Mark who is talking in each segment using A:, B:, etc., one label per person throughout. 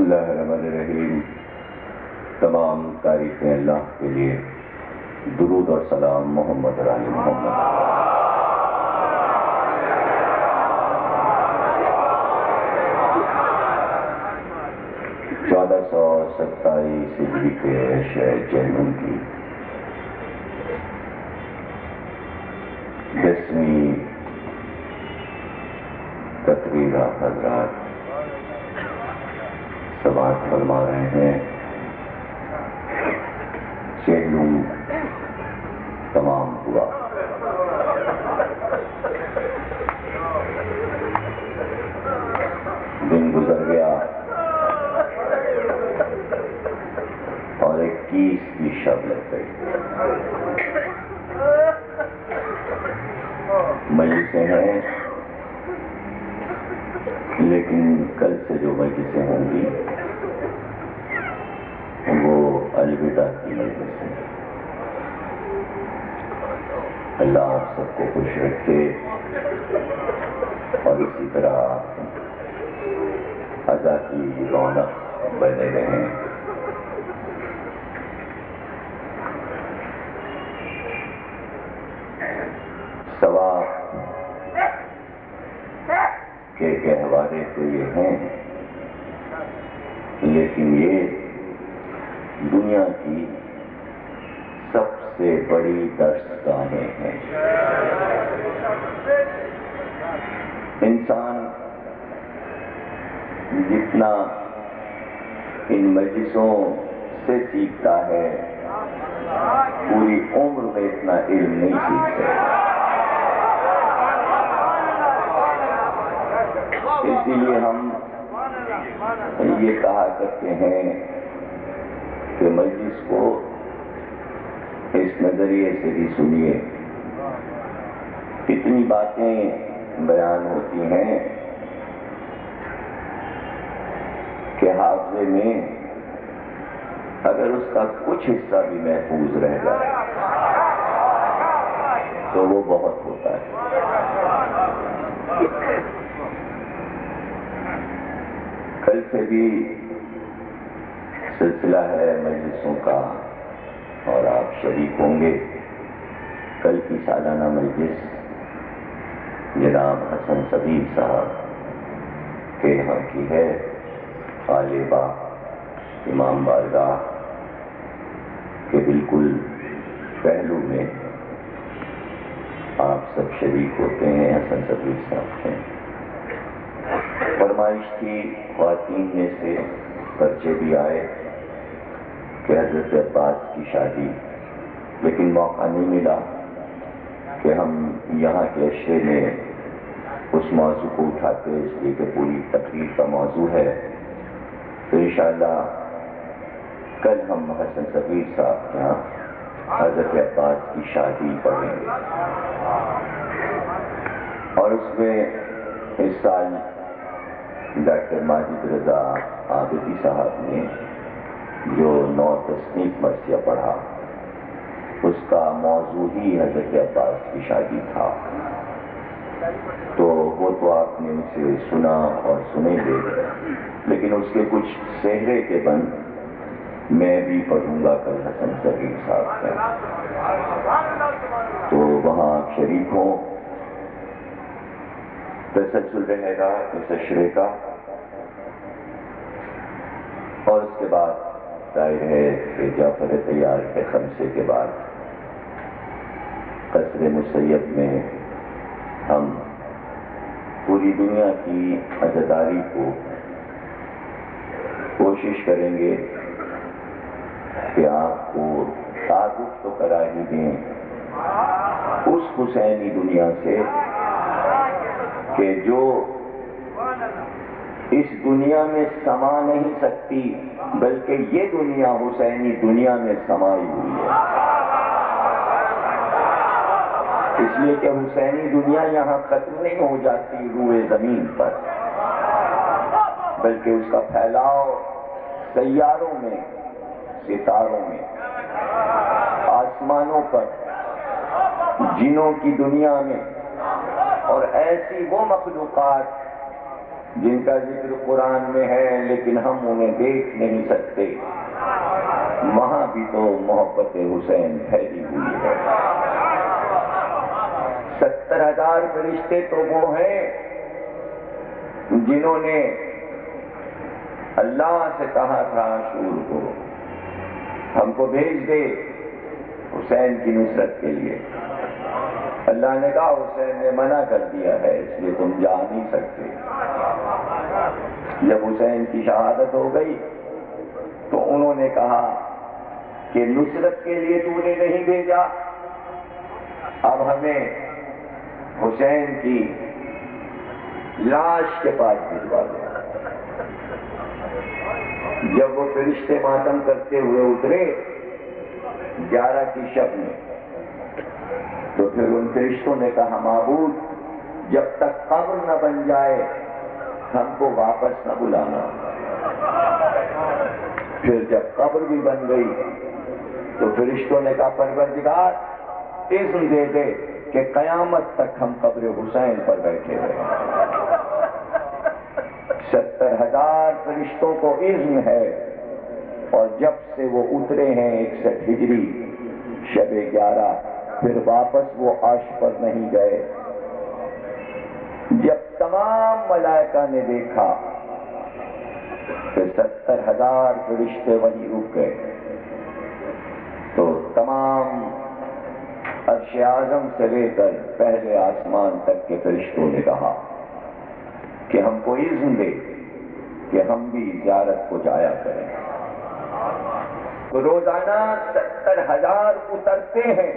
A: اللہ الرحمن الرحیم. تمام تعریفیں اللہ کے لیے. درود اور سلام محمد اور آل محمد. 1427 ہجری کے شہر جہنم کی 10ویں تقریر حضرات سماعت فرما رہے ہیں. چہلم تمام ہوا. دن گزر گیا اور 21 کی شب لگ گئی. مجلسیں ہیں لیکن کل سے جو مجلسیں ہوں گی وہ الوداع کی مجلسیں. اللہ آپ سب کو خوش رکھے اور اسی طرح عزا کی رونق بنے رہیں. ثواب کے گہوارے تو یہ ہیں لیکن یہ دنیا کی سب سے بڑی درسگاہیں ہیں. انسان جتنا ان مجلسوں سے سیکھتا ہے پوری عمر میں اتنا علم نہیں سیکھ سکتا. اسی لیے ہم یہ کہا کرتے ہیں کہ مجلس کو اس نظریے سے بھی سنیے. اتنی باتیں بیان ہوتی ہیں کہ حافظے میں اگر اس کا کچھ حصہ بھی محفوظ رہ جائے تو وہ بہت ہوتا ہے. کل سے بھی سلسلہ ہے مجلسوں کا اور آپ شریک ہوں گے. کل کی سالانہ مجلس جناب حسن صبیر صاحب کے یہاں کی ہے. غالبہ امام بارگاہ کے بالکل پہلو میں آپ سب شریک ہوتے ہیں. حسن صبیر صاحب ہیں. فرمائش کی خواتین میں سے پرچے بھی آئے کہ حضرت عباس کی شادی, لیکن موقع نہیں ملا کہ ہم یہاں کے اشرے میں اس موضوع کو اٹھاتے اس لیے کہ پوری تقریر کا موضوع ہے. تو انشاءاللہ کل ہم حسن صبیر صاحب کے یہاں حضرت عباس کی شادی پڑھیں گے اور اس میں اس سال ڈاکٹر ماجد رضا عابدی صاحب نے جو 9 تصنیف مرثیہ پڑھا اس کا موضوع ہی حضرت عباس کی شادی تھا. تو وہ تو آپ نے ان سے سنا اور سنے گے, لیکن اس کے کچھ سہرے کے بند میں بھی پڑھوں گا کل حسن صبیر صاحب کا. تو وہاں آپ شریک ہوں. تسلسل رہے گا اس اشرے کا اور اس کے بعد ظاہر ہے کہ جعفر طیار کے خمسے کے بعد قصر مسیب میں ہم پوری دنیا کی عزاداری کو کوشش کریں گے کہ آپ کو تعارف تو کرا ہی دیں اس حسینی دنیا سے کہ جو اس دنیا میں سما نہیں سکتی بلکہ یہ دنیا حسینی دنیا میں سمائی ہوئی ہے. اس لیے کہ حسینی دنیا یہاں ختم نہیں ہو جاتی روئے زمین پر, بلکہ اس کا پھیلاؤ سیاروں میں, ستاروں میں, آسمانوں پر, جنوں کی دنیا میں اور ایسی وہ مخلوقات جن کا ذکر قرآن میں ہے لیکن ہم انہیں دیکھ نہیں سکتے، وہاں بھی تو محبت حسین پھیلی ہوئی ہے۔ 70,000 فرشتے تو وہ ہیں جنہوں نے اللہ سے کہا تھا عاشور کو ہم کو بھیج دے حسین کی نصرت کے لیے۔ اللہ نے کہا حسین نے منع کر دیا ہے اس لیے تم جا نہیں سکتے۔ جب حسین کی شہادت ہو گئی تو انہوں نے کہا کہ نصرت کے لیے تو نے نہیں بھیجا، اب ہمیں حسین کی لاش کے پاس بھجوا دو۔ جب وہ فرشتے ماتم کرتے ہوئے اترے 11 کی شب میں، تو پھر ان فرشتوں نے کہا معبود جب تک قبر نہ بن جائے ہم کو واپس نہ بلانا۔ پھر جب قبر بھی بن گئی تو فرشتوں نے کہا پروردگار اذن دے دے کہ قیامت تک ہم قبر حسین پر بیٹھے رہیں۔ 70,000 فرشتوں کو اذن ہے، اور جب سے وہ اترے ہیں 61 ہجری شب 11 پھر واپس وہ عرش پر نہیں گئے۔ جب تمام ملائکہ نے دیکھا کہ 70,000 فرشتے وہیں رک گئے تو تمام عرش اعظم سے لے کر پہلے آسمان تک کے فرشتوں نے کہا کہ ہم کو اذن دے کہ ہم بھی زیارت کو جایا کریں۔ تو روزانہ 70,000 اترتے ہیں۔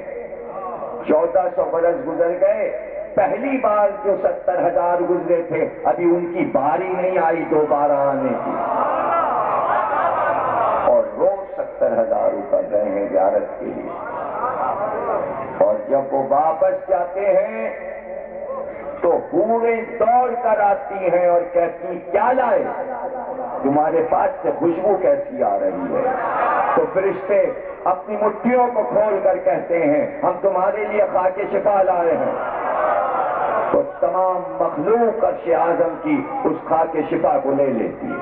A: 1400 برس گزر گئے، پہلی بار جو 70,000 گزرے تھے ابھی ان کی باری نہیں آئی دوبارہ آنے کی، اور روز 70,000 اتر رہے ہیں زیارت کے لیے۔ اور جب وہ واپس جاتے ہیں تو حوریں دوڑ کر آتی ہیں اور کہتی کیا لائے، تمہارے پاس سے خوشبو کیسی آ رہی ہے؟ تو فرشتے اپنی مٹھیوں کو کھول کر کہتے ہیں ہم تمہارے لیے خاک شفا لائے ہیں۔ تو تمام مخلوق عرش اعظم کی اس خاک شفا کو لے لیتی ہے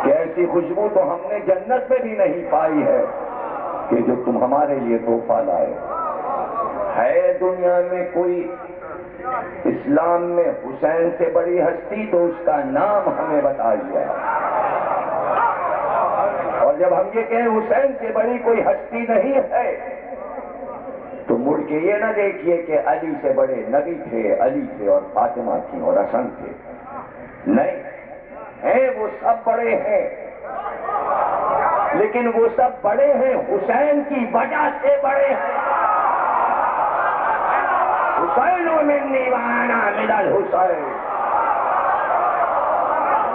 A: کہ ایسی خوشبو تو ہم نے جنت میں بھی نہیں پائی ہے کہ جو تم ہمارے لیے تحفہ لائے۔ ہے دنیا میں کوئی اسلام میں حسین سے بڑی ہستی تو اس کا نام ہمیں بتائیے، اور جب ہم یہ کہیں حسین سے بڑی کوئی ہستی نہیں ہے تو مڑ کے یہ نہ دیکھیے کہ علی سے بڑے نبی تھے، علی تھے اور فاطمہ تھی اور حسن تھے، نہیں ہیں، وہ سب بڑے ہیں، لیکن وہ سب بڑے ہیں حسین کی وجہ سے بڑے ہیں۔ حسین منی وانا من الحسین۔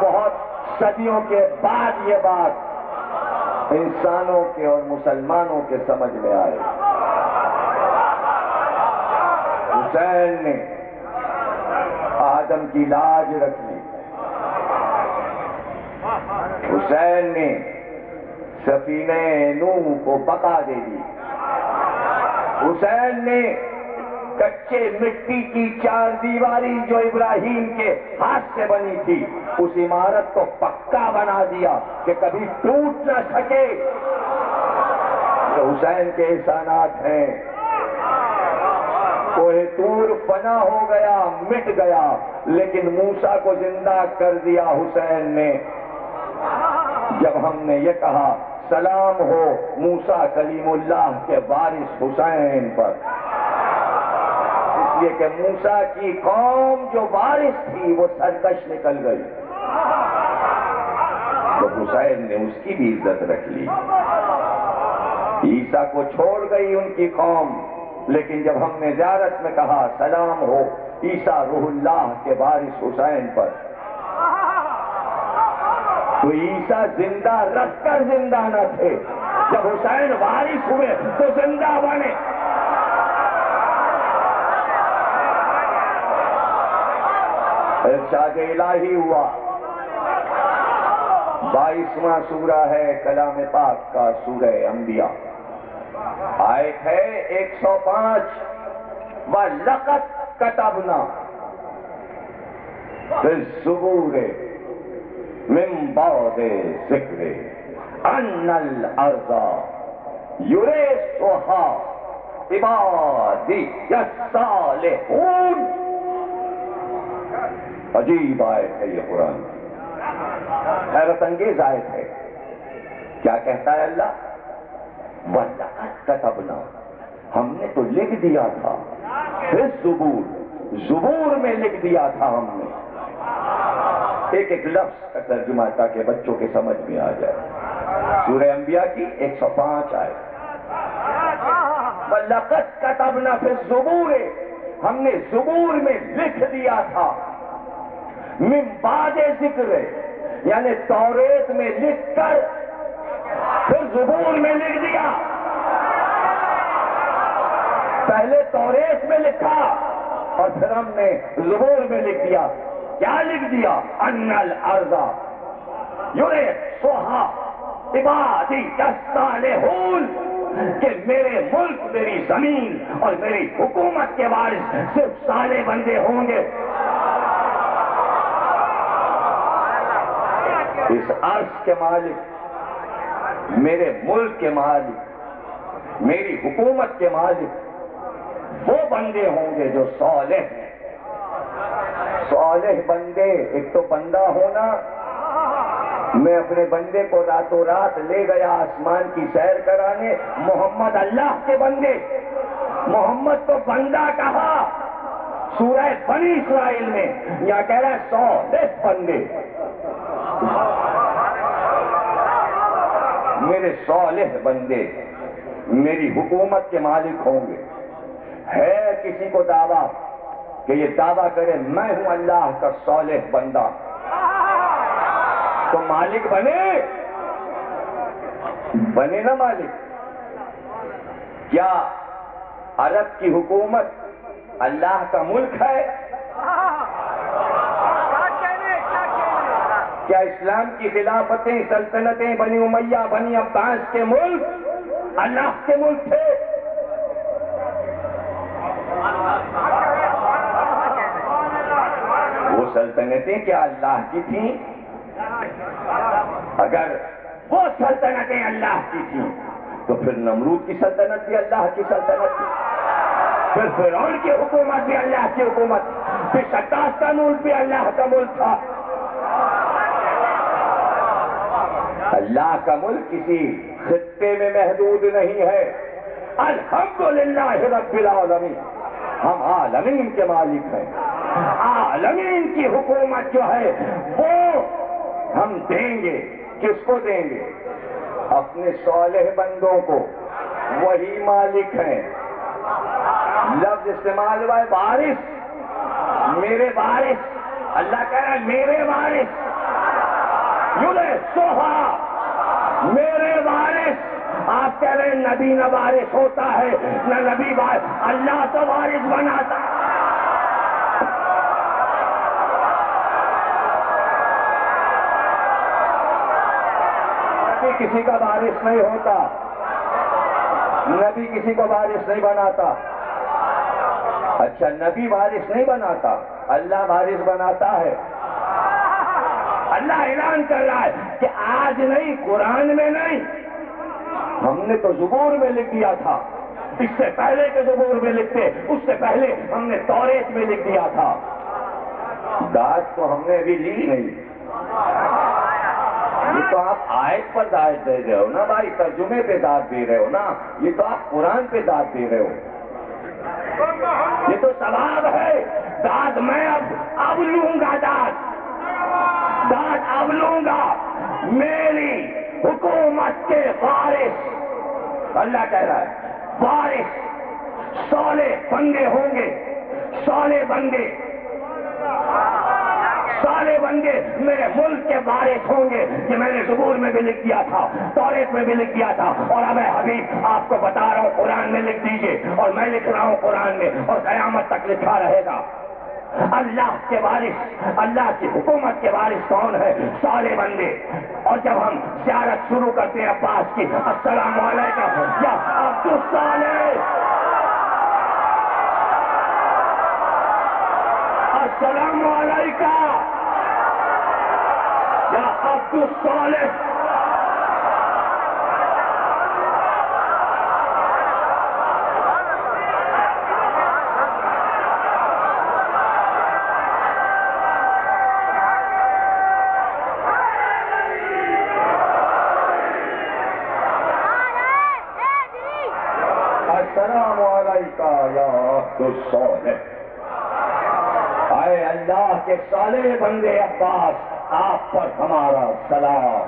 A: بہت صدیوں کے بعد یہ بات انسانوں کے اور مسلمانوں کے سمجھ میں آئے۔ حسین نے آدم کی لاج رکھ لی، حسین نے سفینہ نوح کو بقا دے دی، حسین نے کچے مٹی کی 4 دیواری جو ابراہیم کے ہاتھ سے بنی تھی اس عمارت کو پکا بنا دیا کہ کبھی ٹوٹ نہ سکے۔ یہ حسین کے احسانات ہیں۔ کوہ طور فنا ہو گیا، مٹ گیا، لیکن موسیٰ کو زندہ کر دیا حسین نے۔ جب ہم نے یہ کہا سلام ہو موسیٰ کلیم اللہ کے وارث حسین پر، اس لیے کہ موسیٰ کی قوم جو وارث تھی وہ سرکش نکل گئی، تو حسین نے اس کی بھی عزت رکھ لی۔ عیسیٰ کو چھوڑ گئی ان کی قوم، لیکن جب ہم نے زیارت میں کہا سلام ہو عیسیٰ روح اللہ کے وارث حسین پر، تو عیسیٰ زندہ رکھ کر زندہ نہ تھے، جب حسین وارث ہوئے تو زندہ بنے۔ ارشاد الہی ہوا۔ 22واں سورہ ہے کلام پاک کا، سورہ انبیاء، آیت ہے 105۔ وَلَقَدْ كَتَبْنَا فی الزبور من بعد ذکر ان الارض یورثها عبادی الصالحون. عجیب آیت ہے یہ قرآن کی، حیرت انگیز آیت ہے. کیا کہتا ہے اللہ؟ وَلَقَدْ كَتَبْنَا، ہم نے تو لکھ دیا تھا، پھر زبور میں لکھ دیا تھا ہم نے. ایک ایک لفظ کا ترجمہ تاکہ بچوں کے سمجھ میں آ جائے. سورہ انبیاء کی 105 آئے. وَلَقَدْ كَتَبْنَا فِي الزُّبُورِ، ہم نے زبور میں لکھ دیا تھا. من بعد ذکر، یعنی توریت میں لکھ کر پھر زبور میں لکھ دیا. پہلے توریت میں لکھا اور پھر ہم نے زبور میں لکھ دیا. کیا لکھ دیا؟ ان الارض یورثها عبادی الصالحون، کہ میرے ملک، میری زمین اور میری حکومت کے وارث صرف صالح بندے ہوں گے. اس عرش کے مالک، میرے ملک کے مالک، میری حکومت کے مالک وہ بندے ہوں گے جو صالح ہیں. صالح بندے، ایک تو بندہ ہونا، میں اپنے بندے کو راتوں رات لے گیا آسمان کی سیر کرانے. محمد اللہ کے بندے، محمد تو بندہ کہا سورہ بنی اسرائیل میں، یہاں کہہ رہا ہے صالح بندے. میرے صالح بندے میری حکومت کے مالک ہوں گے. ہے کسی کو دعویٰ کہ یہ دعویٰ کرے میں ہوں اللہ کا صالح بندہ تو مالک بنے نا مالک؟ کیا عرب کی حکومت اللہ کا ملک ہے؟ کیا اسلام کی خلافتیں، سلطنتیں، بنی امیہ، بنی عباس کے ملک اللہ کے ملک تھے؟ وہ سلطنتیں کیا اللہ کی تھیں؟ اگر وہ سلطنتیں اللہ کی تھیں تو پھر نمرود کی سلطنت بھی اللہ کی سلطنت تھی، پھر فرعون کی حکومت بھی اللہ کی حکومت، پھر شداد کا ملک بھی اللہ کا ملک تھا. اللہ کا ملک کسی خطے میں محدود نہیں ہے. الحمدللہ رب العالمین، ہم عالمین کے مالک ہیں. عالمین کی حکومت جو ہے وہ ہم دیں گے. کس کو دیں گے؟ اپنے صالح بندوں کو. وہی مالک ہیں. لفظ استعمال ہوا ہے وارث، میرے وارث. اللہ کہہ رہا ہے میرے وارث، یورثها، میرے وارث. آپ کہہ رہے ہیں نبی نہ وارث ہوتا ہے، نہ نبی وارث، اللہ تو وارث بناتا ہے. نبی کسی کا وارث نہیں ہوتا، نبی کسی کو وارث نہیں بناتا. اچھا، نبی وارث نہیں بناتا، اللہ وارث بناتا ہے. اللہ اعلان کر رہا ہے کہ آج نہیں، قرآن میں نہیں، ہم نے تو زبور میں لکھ دیا تھا. اس سے پہلے کے زبور میں لکھتے، اس سے پہلے ہم نے توریت میں لکھ دیا تھا. داد تو ہم نے ابھی لی نہیں. یہ تو آپ آیت پر داد دے رہے ہو نا بھائی، ترجمے پہ داد دے رہے ہو نا. یہ تو آپ قرآن پہ داد دے رہے ہو. یہ تو ثواب ہے. داد میں اب لوں گا، داد اب لوں گا. میری حکومت کے وارث، اللہ کہہ رہا ہے وارث صالح بندے ہوں گے. صالح بندے میرے ملک کے وارث ہوں گے. یہ میں نے زبور میں بھی لکھ دیا تھا، توریت میں بھی لکھ دیا تھا، اور اب حبیب آپ کو بتا رہا ہوں قرآن میں لکھ دیجئے، اور میں لکھ رہا ہوں قرآن میں، اور قیامت تک لکھا رہے گا. اللہ کے وارث، اللہ کی حکومت کے وارث کون ہے؟ صالح بندے. اور جب ہم زیارت شروع کرتے ہیں عباس کی، السلام علیکم یا عبد الصالح، السلام علیکہ یا عبد الصالح. السلام علیکہ یا عبد الصالح. اے اللہ کے صالح بندے عباس، آپ پر ہمارا سلام.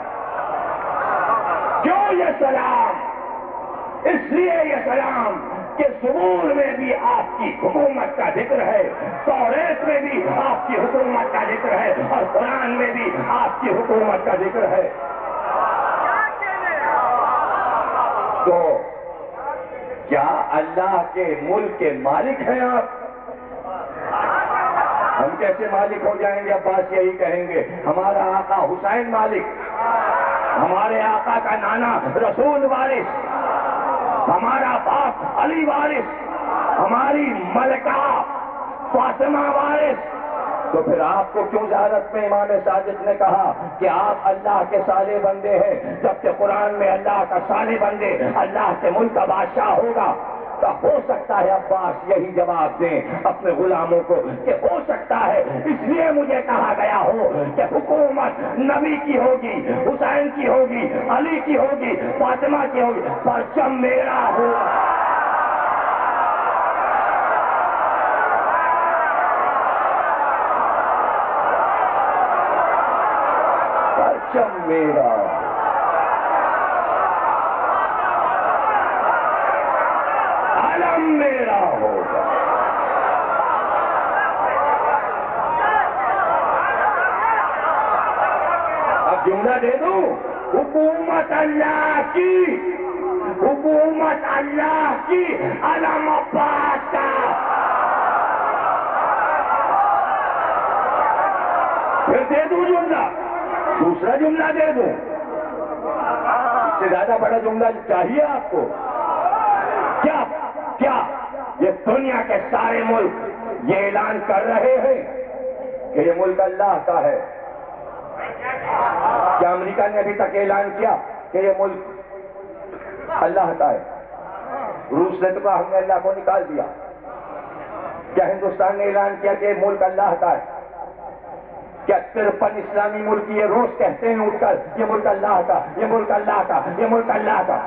A: کیوں یہ سلام؟ اس لیے یہ سلام کہ زبور میں بھی آپ کی حکومت کا ذکر ہے، توریت میں بھی آپ کی حکومت کا ذکر ہے، اور قرآن میں بھی آپ کی حکومت کا ذکر ہے. تو کیا اللہ کے ملک کے مالک ہیں آپ؟ ہم کیسے مالک ہو جائیں گے؟ عباس یہی کہیں گے ہمارا آقا حسین مالک، ہمارے آقا کا نانا رسول وارث، ہمارا باپ علی وارث، ہماری ملکہ فاطمہ وارث. تو پھر آپ کو کیوں زیارت میں امام ساجد نے کہا کہ آپ اللہ کے صالح بندے ہیں، جبکہ قرآن میں اللہ کا صالح بندے اللہ کے ملک کا بادشاہ ہوگا؟ تو ہو سکتا ہے عباس یہی جواب دیں اپنے غلاموں کو کہ ہو سکتا ہے اس لیے مجھے کہا گیا ہو کہ حکومت نبی کی ہوگی، حسین کی ہوگی، علی کی ہوگی، فاطمہ کی ہوگی، پرچم میرا ہوگا. پرچم میرا، علم میرا ہوگا. اب جملہ دے دوں، حکومت اللہ کی، حکومت اللہ کی، علم عباس کا. پھر دے دوں جملہ، دوسرا جملہ دے دوں. اس سے زیادہ بڑا جملہ چاہیے آپ کو؟ کیا یہ دنیا کے سارے ملک یہ اعلان کر رہے ہیں کہ یہ ملک اللہ کا ہے؟ کیا امریکہ نے ابھی تک اعلان کیا کہ یہ ملک اللہ کا ہے؟ روس نے تو کہا ہم نے اللہ کو نکال دیا. کیا ہندوستان نے اعلان کیا کہ یہ ملک اللہ کا ہے؟ کیا 53 اسلامی ملک یہ روز کہتے ہیں اٹھ کر یہ ملک اللہ کا، یہ ملک اللہ کا، یہ ملک اللہ کا؟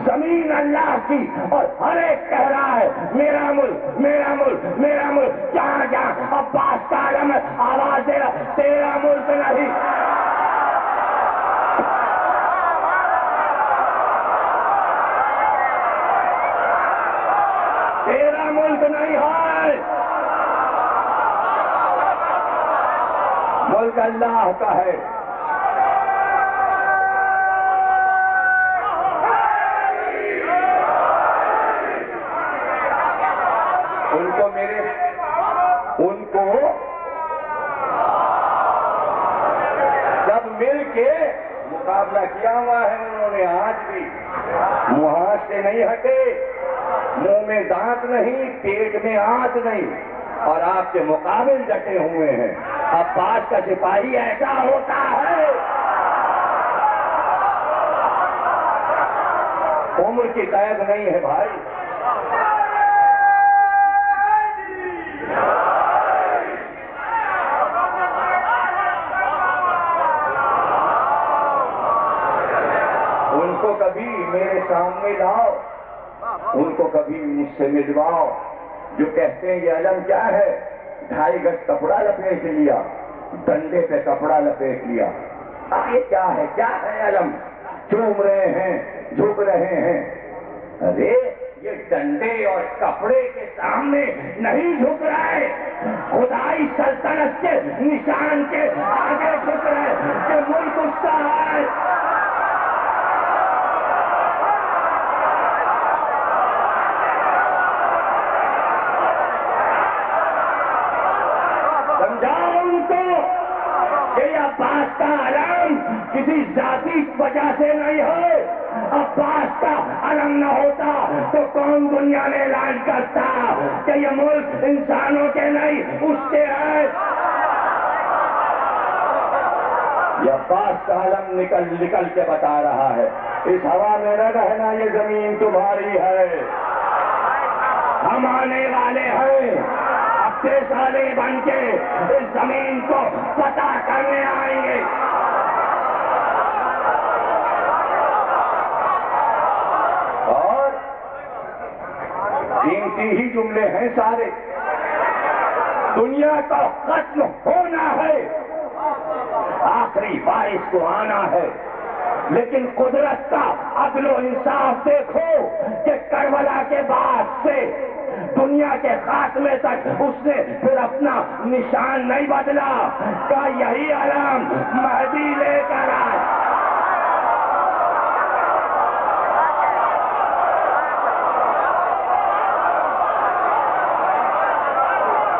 A: زمین اللہ کی، اور ہر ایک کہہ رہا ہے میرا ملک، میرا ملک، میرا ملک. جہاں جہاں عباس کا علم آواز دے رہا تیرا ملک نہیں. تیرا ملک نہیں ہے، ملک اللہ کا ہے. ان کو جب مل کے مقابلہ کیا ہوا ہے انہوں نے، آج بھی منہ سے نہیں ہٹے، منہ میں دانت نہیں، پیٹ میں آنت نہیں، اور آپ کے مقابل ڈٹے ہوئے ہیں. عباس کا سپاہی ایسا ہوتا ہے، عمر کی قید نہیں ہے بھائی. ان کو کبھی میرے سامنے لاؤ، ان کو کبھی مجھ سے ملواؤ. جو کہتے ہیں یہ علم کیا ہے، 2.5 گز کپڑا لپیٹ لیا، ڈنڈے پہ کپڑا لپیٹ لیا. اب یہ کیا ہے؟ کیا ہے علم؟ چوم رہے ہیں، جھک رہے ہیں. ارے یہ ڈنڈے اور کپڑے کے سامنے نہیں جھک رہا ہے، خدائی سلطنت کے نشان کے آگے جھک رہے کہ ملک اس کا ہے. سمجھاؤ ان کو کہ یہ عباس کا علم
B: کسی ذاتی وجہ سے نہیں ہے. عباس کا علم نہ ہوتا تو کون دنیا میں اعلان کرتا کہ یہ ملک انسانوں کے نہیں اس کے ہے.
A: یہ عباس کا علم نکل کے بتا رہا ہے اس ہوا میں نہ رہنا، یہ زمین تمہاری ہے.
B: ہم آنے والے ہیں اپنے سالے بن کے اس زمین کو پتہ کرنے آئیں گے.
A: اور قیمتی ہی جملے ہیں سارے.
B: دنیا کا ختم ہونا ہے، آخری وارث کو آنا ہے. لیکن قدرت کا عدل و انصاف دیکھو کہ کربلا کے بعد سے دنیا کے خاتمے تک اس نے پھر اپنا نشان نہیں بدلا. کا یہی علم مہدی لے کر آئے.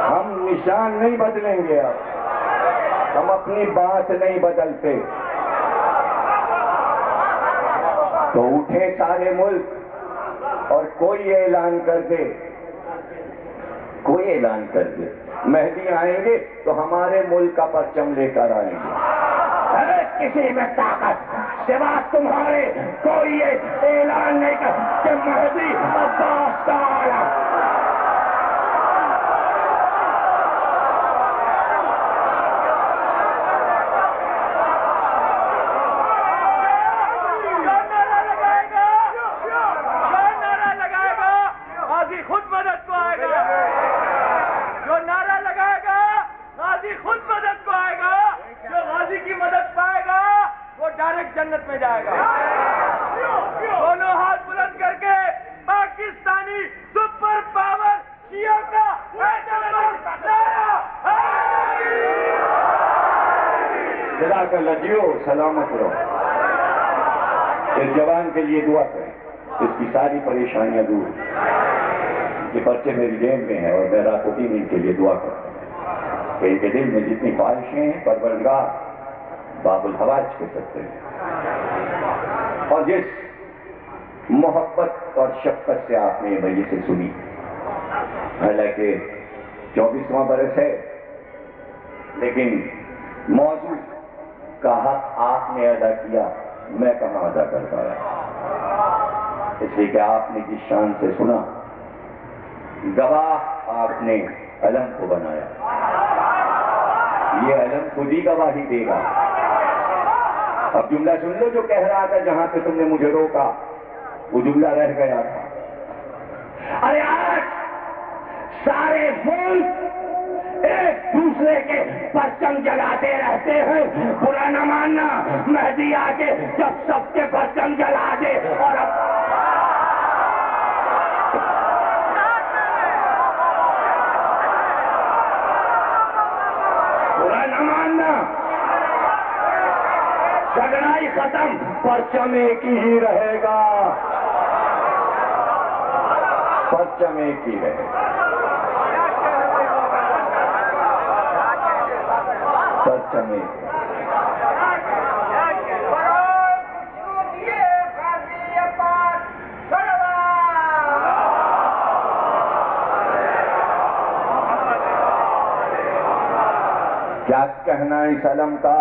A: ہم نشان نہیں بدلیں گے، اب ہم اپنی بات نہیں بدلتے. تو اٹھے سارے ملک اور کوئی اعلان کر دے، کوئی اعلان کر دے مہدی آئیں گے تو ہمارے ملک کا پرچم لے کر آئیں گے.
B: ارے کسی میں طاقت سوا تمہارے کوئی یہ اعلان نہیں کر کہ مہدی عباس کا علم.
C: جنت میں جائے گا. دونوں ہاتھ بلند کر کے پاکستانی سپر پاور شیعہ کا
A: خدا کا لجیو سلامت رہو. اس جوان کے لیے دعا کریں، اس کی ساری پریشانیاں دور. یہ پرچے میری جیب میں ہیں اور میں رات و دن ان کے لیے دعا کرتا ہوں کہ ان کے دل میں جتنی خواہشیں ہیں پروردگار باب الحوائج کے سکتے ہیں. اور جس محبت اور شفقت سے آپ نے مجلس سنی، حالانکہ 24واں برس ہے لیکن موضوع کا حق آپ نے ادا کیا، میں کہاں ادا کر پایا. اس لیے کہ آپ نے جس شان سے سنا، گواہ آپ نے علم کو بنایا. یہ علم خود ہی گواہی دے گا. اب جملہ سن لو جو کہہ رہا تھا، جہاں پہ تم نے مجھے روکا وہ جملہ رہ گیا تھا.
B: ارے آج سارے ملک ایک دوسرے کے پرچم جلاتے رہتے ہیں. برا نہ ماننا، مہدی آ کے جب سب کے پرچم جلا دے اور اب برا نہ ماننا، جھگڑائی ختم، پرچم ایک ہی رہے گا.
A: پرچم ایک ہی رہے گا. پرچم ایک. کیا کہنا اس علم کا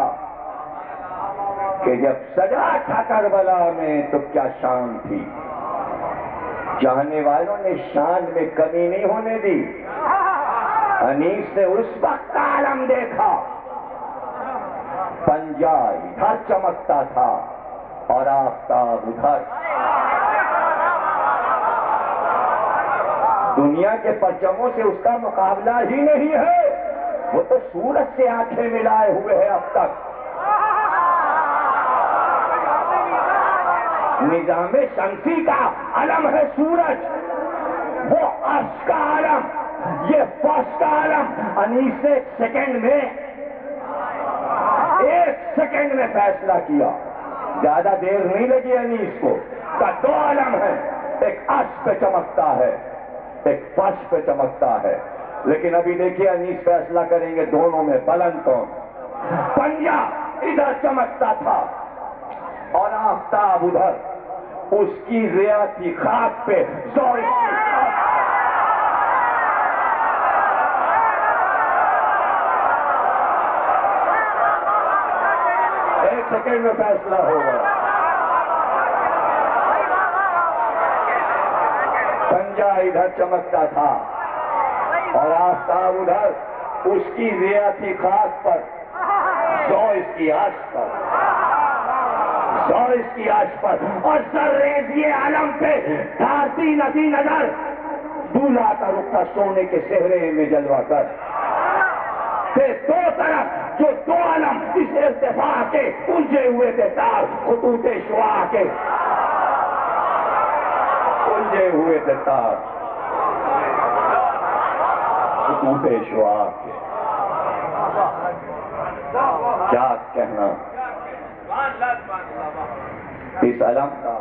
A: کہ جب سجا تھا کربلا میں تو کیا شان تھی. چاہنے والوں نے شان میں کمی نہیں ہونے دی. انیس نے اس وقت کا عالم دیکھا، پنجہ ادھر چمکتا تھا اور آفتاب ادھر. دنیا کے پرچموں سے اس کا مقابلہ ہی نہیں ہے. وہ تو سورج سے آنکھیں ملائے ہوئے ہے اب تک. نظام شمسی کا علم ہے سورج، وہ عرش کا علم، یہ فرش کا علم. انیس نے ایک سیکنڈ میں فیصلہ کیا. زیادہ دیر نہیں لگی انیس کو. کا دو علم ہے، ایک عرش پہ چمکتا ہے، ایک فرش پہ چمکتا ہے. لیکن ابھی دیکھیے انیس فیصلہ کریں گے دونوں میں بلند کون. پنجہ ادھر چمکتا تھا،
B: اور آفتاب ادھر، اس کی ضیا تھی خاک پہ، ایک سیکنڈ میں فیصلہ ہوگا۔ پنجہ ادھر چمکتا تھا اور آفتاب ادھر، اس کی ضیا تھی خاک پر، اس کی عرش پر، اس کی عرش پر، اور سر ریزی علم پہ ڈھارتی ندی نظر، دولہا کا رخ سونے کے صحرے میں جلوہ کر، پھر دو طرف جو دو علم اس ارتفاع کے الجھے ہوئے تھے تار، خطوط شعاع کے الجھے ہوئے تھے تار، خطوط شعاع کے۔ کیا کہنا اس علم کا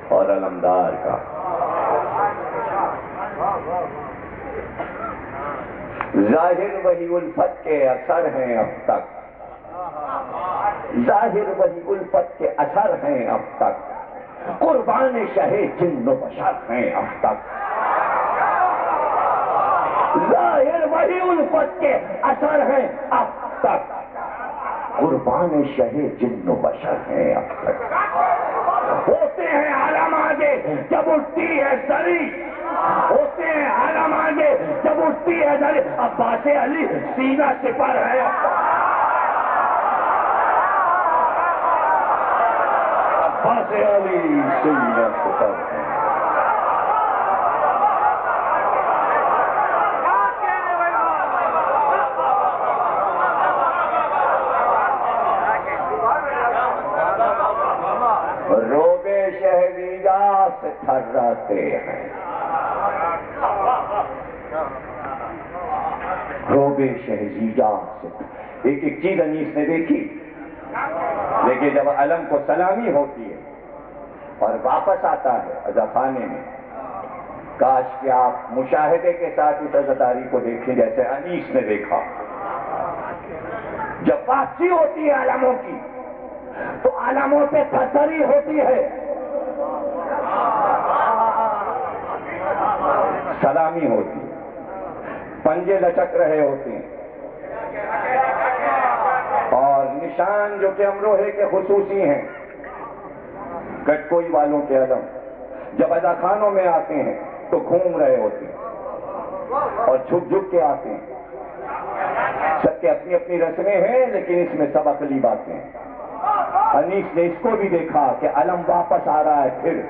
B: اور علمدار کا۔ ظاہر وہی الفت کے اثر ہیں اب تک، ظاہر وہی الفت کے اثر ہیں اب تک، قربان شہ جن و بشر ہیں اب تک، ظاہر وہی الفت کے اثر ہیں اب تک، قربان شہ جن و بشر ہیں اب تک۔ ہوتے ہیں علم آگے جب اٹھتی ہے زری، ہوتے ہیں علم آگے جب اٹھتی ہے زری، عباس علی سینہ سپر ہے، عباس علی سینہ سپر ہے۔ روبے شہزیدہ سے تھراتے ہیں، روبے شہزیدہ سے، ایک ایک چیز انیس نے دیکھی، لیکن جب علم کو سلامی ہوتی ہے اور واپس آتا ہے عزاخانے میں، کاش کہ آپ مشاہدے کے ساتھ اس عزاداری کو دیکھیں جیسے انیس نے دیکھا۔ جب واپسی ہوتی ہے علموں کی تو علموں پہ تھرتھری ہوتی ہے، سلامی ہوتی ہے، پنجے لچک رہے ہوتے ہیں، اور نشان جو کہ امروہے کے خصوصی ہیں، گٹکوئی والوں کے علم جب عزاخانوں میں آتے ہیں تو گھوم رہے ہوتے ہیں اور جھک جھک کے آتے ہیں۔ سب کے اپنی اپنی رسمیں ہیں، لیکن اس میں سب عقلی باتیں ہیں۔ انیس نے اس کو بھی دیکھا کہ علم واپس آ رہا ہے، پھر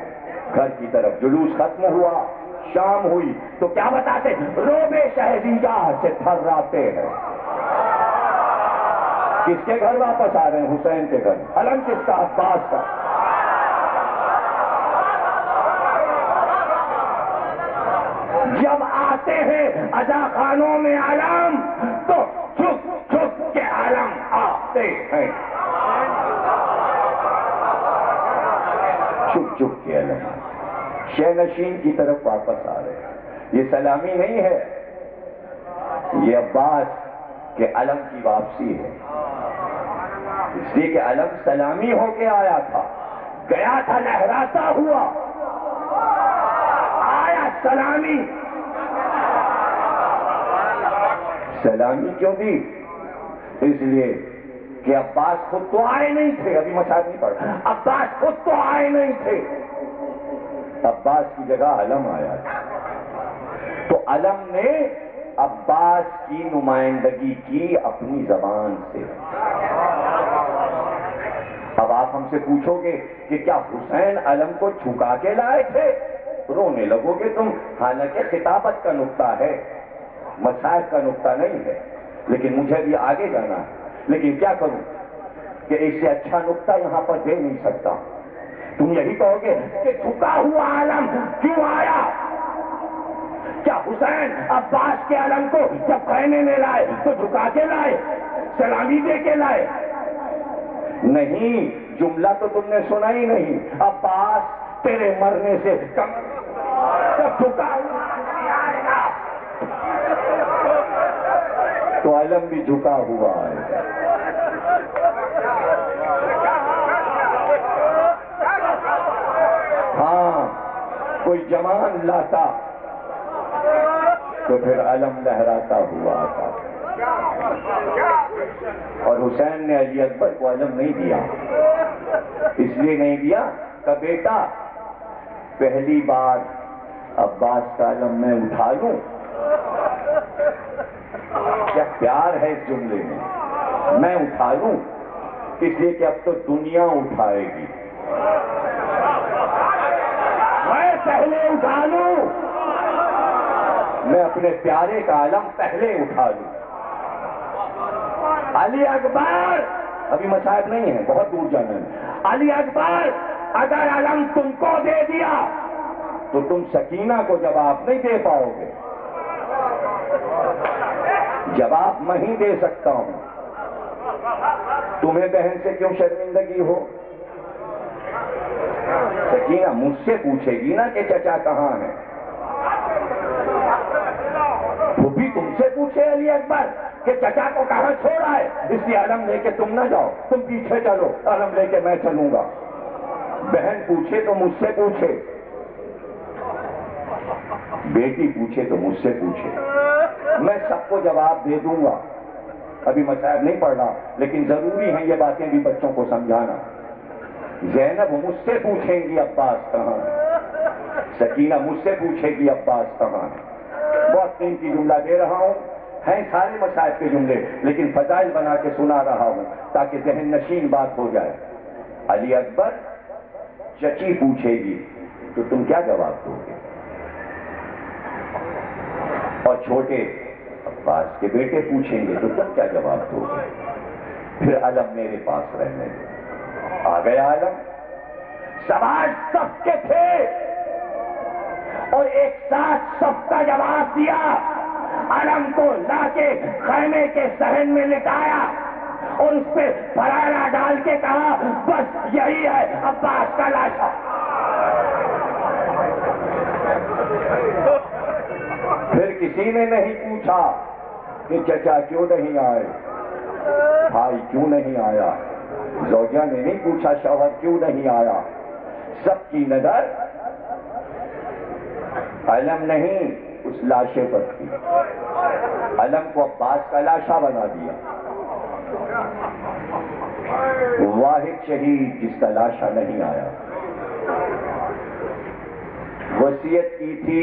B: گھر کی طرف جلوس ختم ہوا، شام ہوئی تو کیا بتاتے؟ روبے شہزیدہ سے تھراتے ہیں۔ کس کے گھر واپس آ رہے ہیں؟ حسین کے گھر۔ علم کس کا؟ عباس کا۔ جب آتے ہیں عزاخانوں میں علم تو چھپ چھپ کے علم آتے ہیں، چھپ چھپ کے علم شہ نشین کی طرف واپس آ رہے ہیں۔ یہ سلامی نہیں ہے، یہ عباس کے علم کی واپسی ہے، اس لیے کہ علم سلامی ہو کے آیا تھا، گیا تھا لہراتا ہوا، آیا سلامی۔ سلامی کیوں دی؟ اس لیے کہ عباس خود تو آئے نہیں تھے، ابھی مسائل نہیں پڑھ رہا، عباس خود تو آئے نہیں تھے، عباس کی جگہ علم آیا تھا، تو علم نے عباس کی نمائندگی کی اپنی زبان سے۔ اب آپ ہم سے پوچھو گے کہ کیا حسین علم کو جھکا کے لائے تھے؟ رونے لگو گے تم، حالانکہ خطابت کا نقطہ ہے، مسائل کا نقطہ نہیں ہے، لیکن مجھے بھی آگے جانا ہے۔ لیکن کیا کروں کہ اس سے اچھا نقطہ یہاں پر دے نہیں سکتا۔ تم یہی کہو گے کہ جھکا ہوا علم کیوں آیا؟ کیا حسین عباس کے علم کو جب خیمے میں لائے تو جھکا کے لائے، سلامی دے کے لائے؟ نہیں، جملہ تو تم نے سنا ہی نہیں، عباس تیرے مرنے سے کم جب جھکا تو علم بھی جھکا ہوا ہے۔
A: کوئی جمان لاتا تو پھر علم لہراتا ہوا آتا. اور حسین نے علی اکبر کو علم نہیں دیا. اس لیے نہیں دیا کہ بیٹا پہلی بار عباس کا علم میں اٹھا لوں. کیا پیار ہے اس جملے میں اٹھا لوں، اس لیے کہ اب تو دنیا اٹھائے گی. میں پہلے اٹھا لوں، میں اپنے پیارے کا علم پہلے اٹھا لوں. علی اکبر، ابھی مصائب نہیں ہے، بہت دور جانا ہے. علی اکبر اگر علم تم کو دے دیا تو تم سکینہ کو جواب نہیں دے پاؤ گے. جواب میں ہی دے سکتا ہوں. تمہیں بہن سے کیوں شرمندگی ہو؟ سکینہ مجھ سے پوچھے گی نا کہ چچا کہاں ہے. وہ بھی تم سے پوچھے علی اکبر کہ چچا کو کہاں چھوڑا ہے، اس لیے علم لے کے تم نہ جاؤ، تم پیچھے چلو، علم لے کے میں چلوں گا. بہن پوچھے تو مجھ سے پوچھے، بیٹی پوچھے تو مجھ سے پوچھے، میں سب کو جواب دے دوں گا. ابھی مصائب نہیں پڑھ رہا، لیکن ضروری ہیں یہ باتیں بھی بچوں کو سمجھانا. زینب مجھ سے پوچھیں گی عباس کہاں ہے، سکینہ مجھ سے پوچھے گی عباس کہاں ہے. بہت قیمتی جملہ دے رہا ہوں، ہیں سارے مصائب کے جملے، لیکن فضائل بنا کے سنا رہا ہوں تاکہ ذہن نشین بات ہو جائے. علی اکبر چچی پوچھے گی تو تم کیا جواب دو گے؟ اور چھوٹے عباس کے بیٹے پوچھیں گے تو تم کیا جواب دو گے؟ پھر علم میرے پاس رہنے دو. آ گیا علم، سوال سب کے تھے اور ایک ساتھ سب کا جواب دیا. علم کو لا کے خیمے کے صحن میں لٹایا اور اس پہ پرانا ڈال کے کہا بس یہی ہے عباس کا لاشا. پھر کسی نے نہیں پوچھا کہ چچا کیوں نہیں آئے، بھائی کیوں نہیں آیا، زوجہ نے نہیں پوچھا شوہر کیوں نہیں آیا. سب کی نظر علم نہیں اس لاشے پر تھی. علم کو عباس کا لاشا بنا دیا. واحد شہید جس کا لاشا نہیں آیا. وصیت کی تھی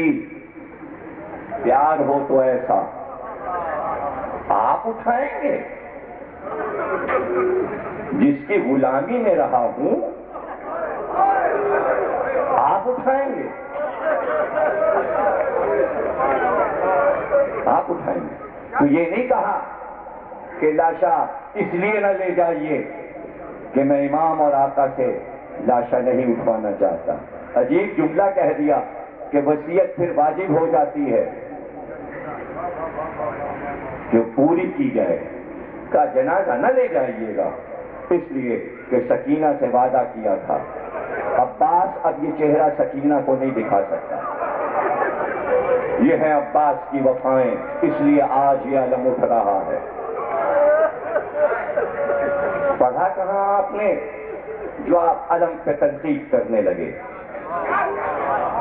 A: پیار ہو تو ایسا آپ اٹھائیں گے، جس کی غلامی میں رہا ہوں آپ اٹھائیں گے، آپ اٹھائیں گے. تو یہ نہیں کہا کہ لاشا اس لیے نہ لے جائیے کہ میں امام اور آقا سے لاشا نہیں اٹھوانا چاہتا. عجیب جملہ کہہ دیا کہ وصیت پھر واجب ہو جاتی ہے جو پوری کی جائے. کا جنازہ نہ لے جائیے گا اس لیے کہ سکینہ سے وعدہ کیا تھا. عباس اب یہ چہرہ سکینہ کو نہیں دکھا سکتا. یہ ہے عباس کی وفائیں، اس لیے آج یہ علم اٹھ رہا ہے. پڑھا کہاں آپ نے جو آپ علم پہ تنقید کرنے لگے؟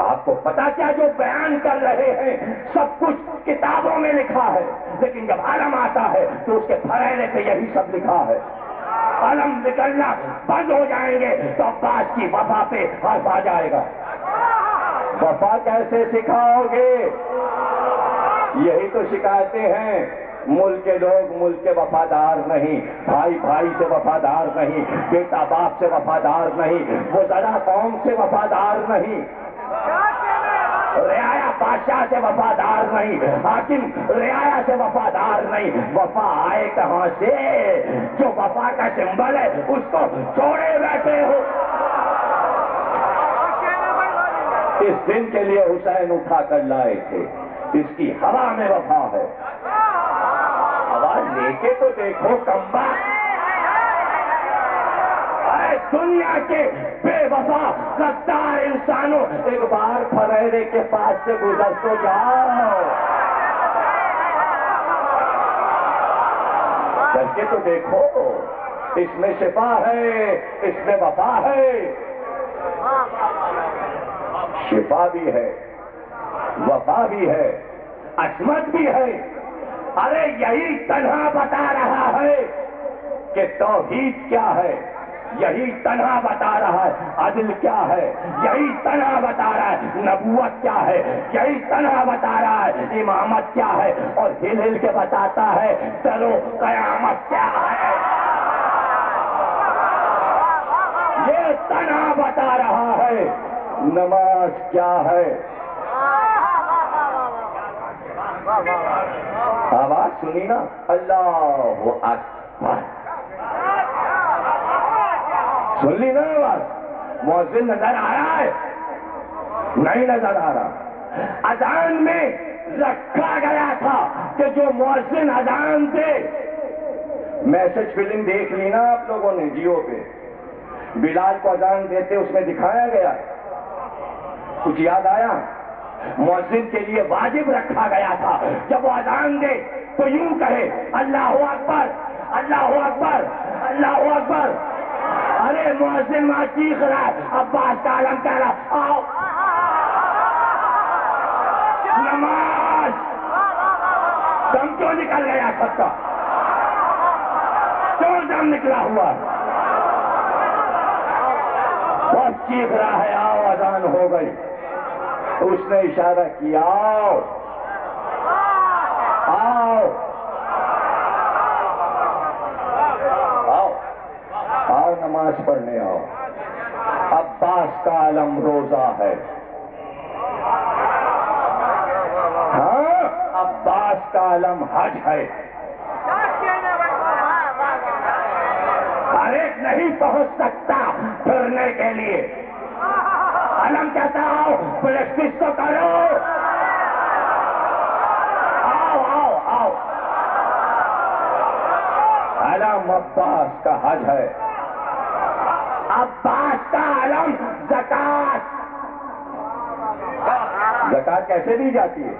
A: آپ کو پتا کیا جو بیان کر رہے ہیں سب کچھ کتابوں میں لکھا ہے، لیکن جب علم آتا ہے تو اس کے پھریرے پہ یہی سب لکھا ہے. علم نکلنا بند ہو جائیں گے تو عباس کی وفا پہ حرف آ جائے گا. وفا کیسے سکھاؤ گے؟ یہی تو شکایتیں ہیں. ملک کے لوگ ملک کے وفادار نہیں، بھائی بھائی سے وفادار نہیں، بیٹا باپ سے وفادار نہیں، وزراء قوم سے وفادار نہیں، رعایا بادشاہ سے وفادار نہیں، حاکم رعایا سے وفادار نہیں. وفا آئے کہاں سے؟ جو وفا کا سمبل ہے اس کو چھوڑے بیٹھے ہو. اس دن کے لیے حسین اٹھا کر لائے تھے. اس کی ہوا میں وفا ہے. ہوا لے کے تو دیکھو کمبا. دنیا کے بے وفا غدار انسانوں ایک بار پھریرے کے پاس سے گزر تو جاؤ، کر کے تو دیکھو. اس میں شفا ہے، اس میں وفا ہے.
B: شفا بھی ہے، وفا بھی ہے، عصمت بھی ہے۔ ارے یہی تنہا بتا رہا ہے کہ توحید کیا ہے، یہی تنہا بتا رہا ہے عدل کیا ہے، یہی تنہا بتا رہا ہے نبوت کیا ہے، یہی تنہا بتا رہا ہے امامت کیا ہے، اور ہل ہل کے بتاتا ہے چلو قیامت کیا ہے۔ یہ تنہا بتا رہا ہے نماز کیا ہے۔ آواز سنی نا، اللہ اکبر، سن لی نا آواز؟ مؤذن نظر آ رہا ہے؟ نہیں نظر آ رہا۔ اذان میں رکھا گیا تھا کہ جو مؤذن اذان دے، میسج فلم دیکھ لی نا آپ لوگوں نے جیو پہ، بلال کو اذان دیتے اس میں دکھایا گیا، کچھ یاد آیا؟ مؤذن کے لیے واجب رکھا گیا تھا جب وہ اذان دے تو یوں کہے اللہ اکبر، اللہ اکبر، اللہ اکبر۔ ارے مؤذن وہاں چیخ رہا ہے، عباس کا عالم کہہ رہا آؤ نماز۔ دم کیوں نکل گیا سب کا؟ کیوں دم نکلا ہوا؟ بہت چیخ رہا ہے آؤ اذان ہو گئی۔ اس نے اشارہ کیا آؤ آؤ آؤ آؤ نماز پڑھنے آؤ۔ عباس کا علم روزہ ہے، ہاں عباس کا علم حج ہے۔ ہر ایک نہیں پہنچ سکتا پھرنے کے لیے، علم کہتا ہو پریکٹس تو کرو، آؤ آؤ آؤ۔ علم عباس کا حج ہے، عباس کا علم زکات۔ زکات کیسے دی جاتی ہے؟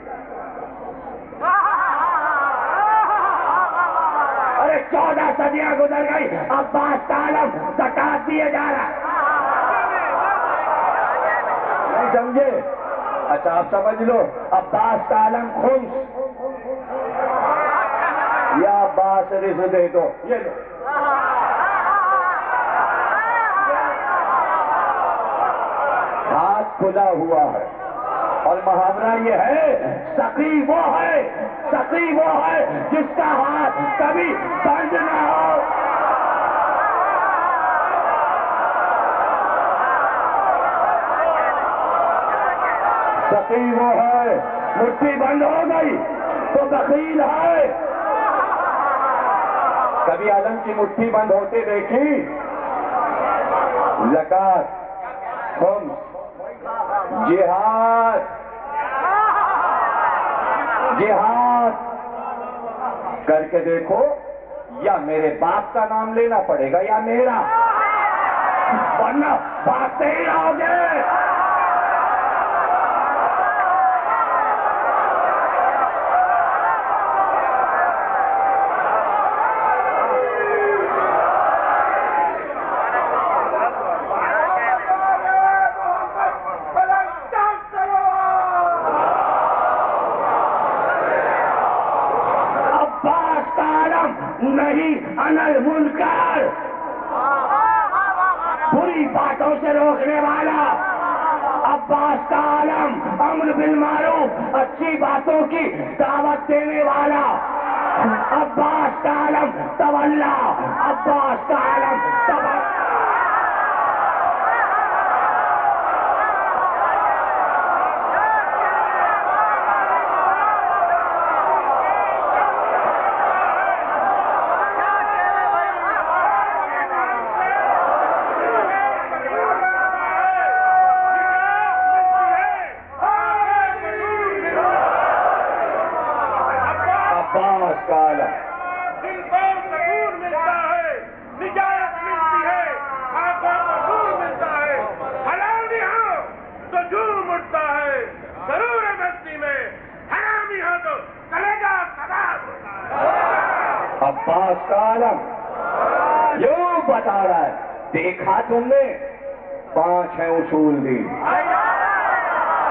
B: ارے 14 صدیاں گزر گئی، عباس کا علم زکات دیے جا رہا ہے، نہیں سمجھے؟ اچھا آپ سمجھ لو، عباس کا علم خمس، یا عباس رزق دے دو، یہ لو۔ ہاتھ کھلا ہوا ہے، اور محاورہ یہ ہے سخی وہ ہے، سخی وہ ہے جس کا ہاتھ کبھی بند نہ ہو۔ سخی وہ ہے مٹھی بند ہو گئی تو بخیل ہے۔ کبھی علم کی مٹھی بند ہوتے دیکھی؟ زکات، خمس، جہاد، جہاد کر کے دیکھو، یا میرے باپ کا نام لینا پڑے گا یا میرا، ورنہ بھاگتے ہی رہو گے۔ نہیں انل منکر، بری باتوں سے روکنے والا۔ عباس کا عالم امر بالمعروف، اچھی باتوں کی دعوت دینے والا۔ عباس کا عالم تولا، عباس کا عالم تولا۔ عباس کا عالم یوں بتا رہا ہے، دیکھا تم نے 5 ہیں اصول دی،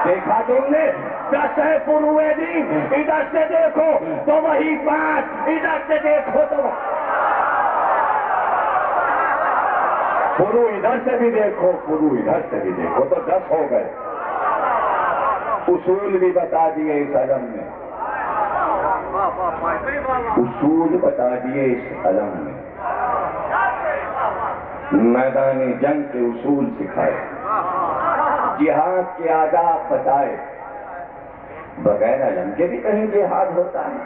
B: دیکھا تم نے 10 ہے پروئے دین، ادھر سے دیکھو تو وہی 5، ادھر سے دیکھو تو پرو ادھر سے بھی دیکھو، پرو ادھر سے بھی دیکھو تو 10 ہو گئے۔ اصول بھی بتا دیے اس علم میں، اصول بتا دیے اس علم میں، میدان جنگ کے اصول سکھائے، جہاد کے آداب بتائے۔ بغیر علم کے بھی کہیں جہاد ہوتا ہے؟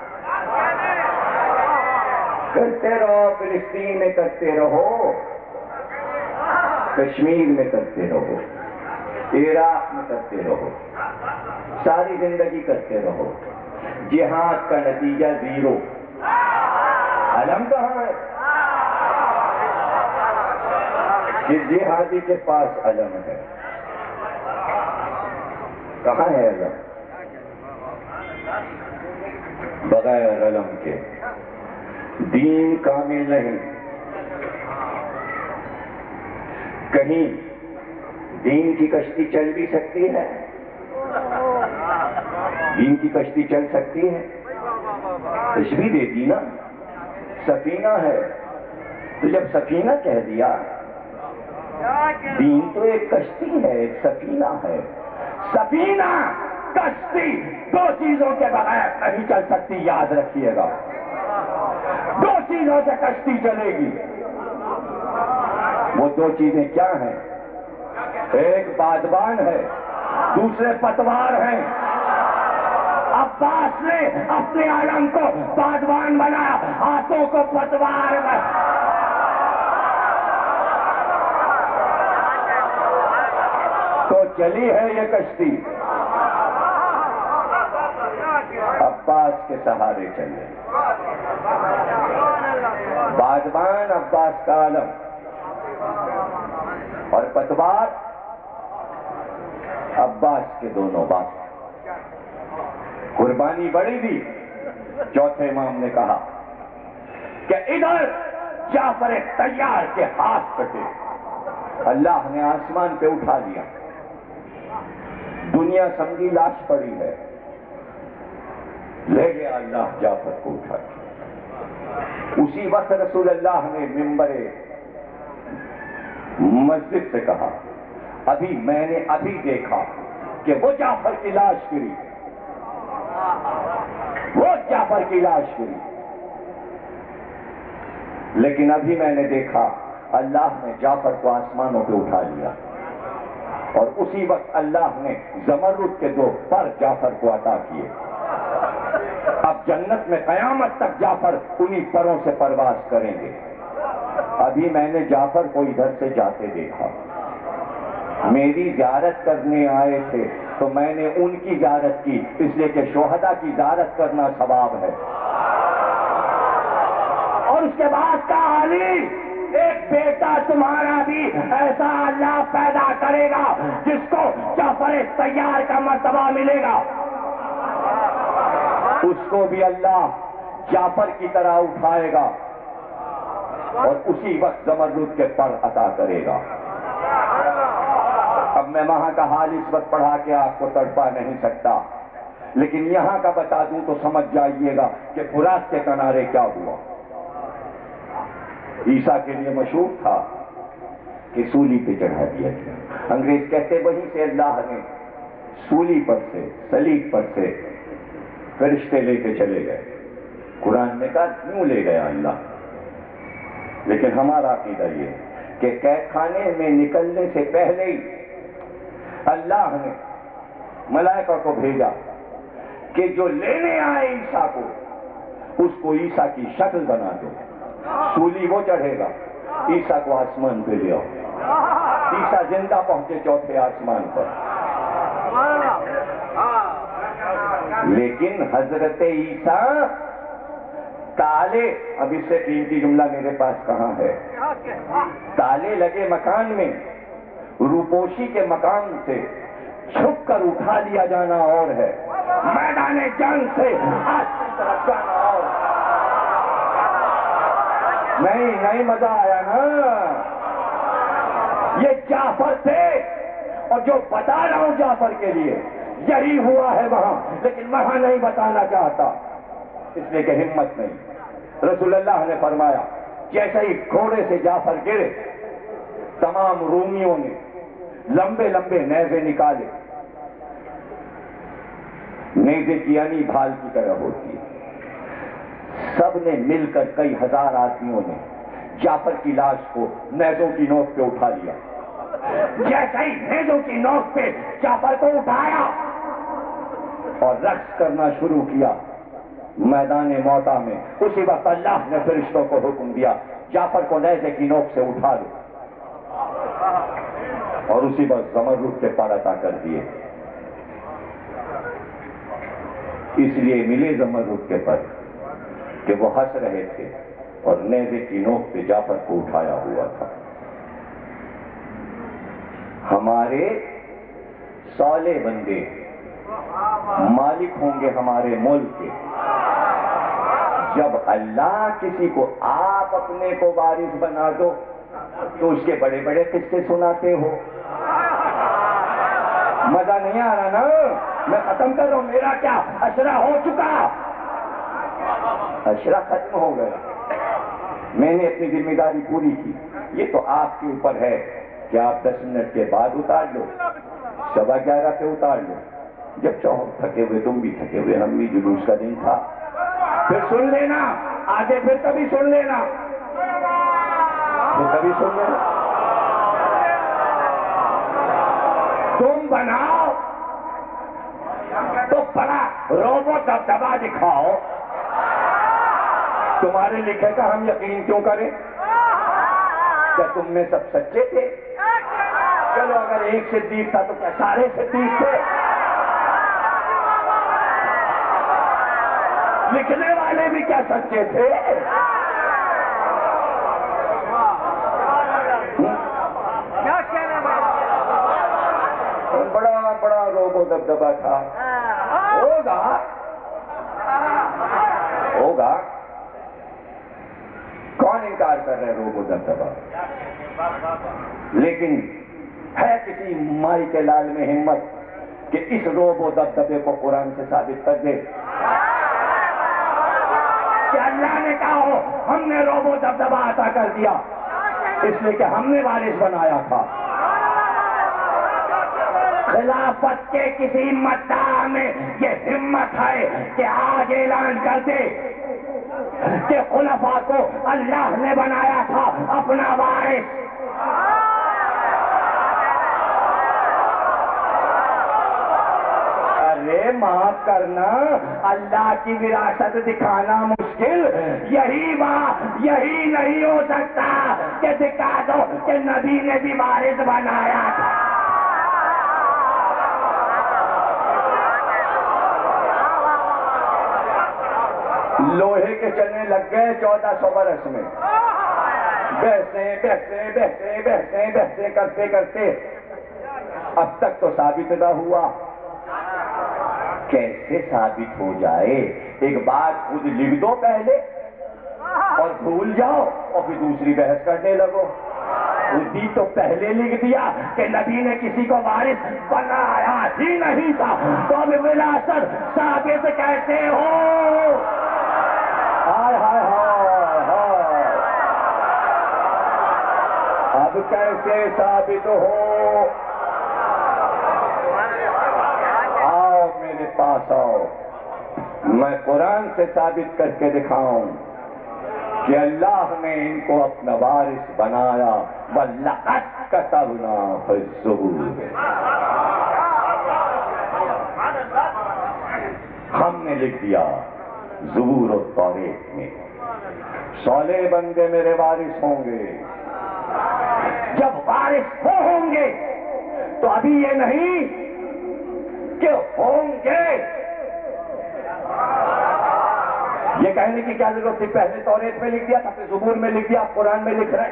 B: کرتے رہو، فلسطین میں کرتے رہو، کشمیر میں کرتے رہو، عراق میں کرتے رہو، ساری زندگی کرتے رہو، جہاد کا نتیجہ 0۔ علم کہاں ہے؟ جس جہادی کے پاس علم ہے، کہاں ہے علم؟ بغیر علم کے دین کامل نہیں۔ کہیں دین کی کشتی چل بھی سکتی ہے، دین کی کشتی چل سکتی ہے، تشبیہ دے دی نا، سفینہ ہے، تو جب سفینہ کہہ دیا، دین تو ایک کشتی ہے، ایک سفینہ ہے۔ سفینہ، کشتی 2 چیزوں کے بغیر نہیں چل سکتی، یاد رکھیے گا۔ 2 چیزوں سے کشتی چلے گی، وہ 2 چیزیں کیا ہیں؟ ایک بادبان ہے، دوسرے پتوار ہیں۔ عباس نے اپنے عالم کو بادبان بنایا، ہاتھوں کو پتوار بنایا۔ تو چلی ہے یہ کشتی، عباس کے سہارے چلے، بادبان عباس کا عالم، اور پتوار عباس کے دونوں باپ۔ قربانی بڑی دی۔ چوتھے امام نے کہا کہ ادھر جعفر طیار کے ہاتھ کٹے، اللہ نے آسمان پہ اٹھا لیا، دنیا سمجھی لاش پڑی ہے، لے گیا اللہ جعفر کو اٹھا کے۔ اسی وقت رسول اللہ نے منبر مسجد سے کہا، ابھی میں نے ابھی دیکھا کہ وہ جعفر کی لاش گری، وہ جعفر کی لاش گری، لیکن ابھی میں نے دیکھا اللہ نے جعفر کو آسمانوں پہ اٹھا لیا، اور اسی وقت اللہ نے زمرد کے 2 پر جعفر کو عطا کیے۔ اب جنت میں قیامت تک جعفر انہی پروں سے پرواز کریں گے۔ ابھی میں نے جعفر کو ادھر سے جاتے دیکھا، میری زیارت کرنے آئے تھے تو میں نے ان کی زیارت کی، اس لیے کہ شہداء کی زیارت کرنا ثواب ہے۔ اور اس کے بعد کہا علی، ایک بیٹا تمہارا بھی ایسا اللہ پیدا کرے گا جس کو جعفر طیار کا مرتبہ ملے گا، اس کو بھی اللہ جعفر کی طرح اٹھائے گا اور اسی وقت زمرد کے پر عطا کرے گا۔ اب میں وہاں کا حال اس وقت پڑھا کے آپ کو تڑپا نہیں سکتا، لیکن یہاں کا بتا دوں تو سمجھ جائیے گا کہ فرات کے کنارے کیا ہوا۔ عیسیٰ کے لیے مشہور تھا کہ سولی پہ چڑھا دیا گیا، انگریز کہتے وہیں سے اللہ نے سولی پر سے، صلیب پر سے فرشتے لے کے چلے گئے۔ قرآن نے کہا کیوں لے گیا اللہ، لیکن ہمارا عقیدہ یہ کہ قید خانے میں نکلنے سے پہلے ہی اللہ نے ملائکہ کو بھیجا کہ جو لینے آئے عیسیٰ کو اس کو عیسیٰ کی شکل بنا دو، سولی وہ چڑھے گا، عیسیٰ کو آسمان پہ لے آؤ۔ عیسیٰ زندہ پہنچے 4تھے آسمان پر، لیکن حضرت عیسیٰ تالے، اب اس سے قیمتی جملہ میرے پاس کہاں ہے، تالے لگے مکان میں، روپوشی کے مکان سے چھپ کر اٹھا لیا جانا اور ہے، میدان جنگ سے آج کی طرف جانا اور نہیں مزہ آیا نا۔ یہ جعفر تھے، اور جو بتا رہا ہوں جعفر کے لیے یہی ہوا ہے وہاں، لیکن وہاں نہیں بتانا چاہتا، اس لیے کہ ہمت نہیں۔ رسول اللہ نے فرمایا جیسے ہی گھوڑے سے جعفر گرے، تمام رومیوں نے لمبے لمبے نیزے نکالے، نیزے کی یعنی بھال کی طرح ہوتی ہے، سب نے مل کر کئی ہزار آدمیوں نے جعفر کی لاش کو نیزوں کی نوک پہ اٹھا لیا۔ جیسے ہی نیزوں کی نوک پہ جعفر کو اٹھایا اور رقص کرنا شروع کیا میدان موتا میں، اسی وقت اللہ نے فرشتوں کو حکم دیا جعفر کو نیزے کی نوک سے اٹھا لو، اور اسی وقت زمرد کے پر عطا کر دیے۔ اس لیے ملے زمرد کے پر کہ وہ ہنس رہے تھے اور نیزے کی نوک پہ جعفر کو اٹھایا ہوا تھا۔ ہمارے صالح بندے مالک ہوں گے ہمارے ملک کے، جب اللہ کسی کو آپ اپنے کو وارث بنا دو تو اس کے بڑے بڑے قصے سناتے ہو۔ مزہ نہیں آ رہا نا؟ میں ختم کر رہا ہوں، میرا کیا اشرا ہو چکا، اشرا ختم ہو گیا، میں نے اپنی ذمہ داری پوری کی۔ یہ تو آپ کے اوپر ہے کہ آپ 10 منٹ کے بعد اتار لو، 11:15 پہ اتار لو، جب چاہو تھکے ہوئے، تم بھی تھکے ہوئے، ہم بھی، جلوس کا دن تھا، پھر سن لینا آگے، پھر کبھی سن لینا، پھر کبھی سن لینا۔ تم بناؤ تو بڑا روبو دبدبا دکھاؤ، تمہارے لکھے کا ہم یقین کیوں کریں؟ کیا تم میں سب سچے تھے؟ چلو اگر ایک صدیق تھا تو کیا سارے صدیق تھے؟ لکھنے والے بھی کیا سچے تھے؟ بڑا بڑا روب و دبدبا تھا، ہوگا، کون انکار کر رہے روب و دبدبا؟ لیکن ہے کسی مائی کے لال میں ہمت کہ اس روب و دبدبے کو قرآن سے ثابت کر دے کہ اللہ نے کہا ہو ہم نے روب و دبدبا عطا کر دیا، اس لیے کہ ہم نے وارث بنایا تھا۔ خلافت کے کسی مدعا میں یہ ہمت ہے کہ آج اعلان کر دے کہ خلفاء کو اللہ نے بنایا تھا اپنا وارث۔ ارے معاف کرنا، اللہ کی وراثت دکھانا مشکل، یہی نہیں ہو سکتا کہ دکھا دو کہ نبی نے بھی وارث بنایا تھا۔ لوہے کے چلنے لگ گئے 1400 برس میں، بحثیں کرتے کرتے اب تک تو ثابت نہ ہوا۔ کیسے ثابت ہو جائے؟ ایک بات خود لکھ دو پہلے اور بھول جاؤ اور پھر دوسری بحث کرنے لگو۔ خود ہی تو پہلے لکھ دیا کہ نبی نے کسی کو وارث بنایا ہی نہیں تھا، تو اب وراثت ثابت کیسے ہو؟ ہائے ہائے ہائے ہائے، اب کیسے ثابت ہو؟ آؤ میرے پاس آؤ، میں قرآن سے ثابت کر کے دکھاؤں کہ اللہ نے ان کو اپنا وارث بنایا۔ وَلَقَدْ كَتَبْنَا فِي الزُّبُورِ، ہم نے لکھ دیا زبور و توریت میں صالح بندے میرے وارث ہوں گے۔ جب وارث ہوں گے تو ابھی یہ نہیں کہ ہوں گے، یہ کہنے کی کیا ضرورت تھی؟ پہلے توریت میں لکھ دیا تھا، پھر زبور میں لکھ دیا، قرآن میں لکھ رہے۔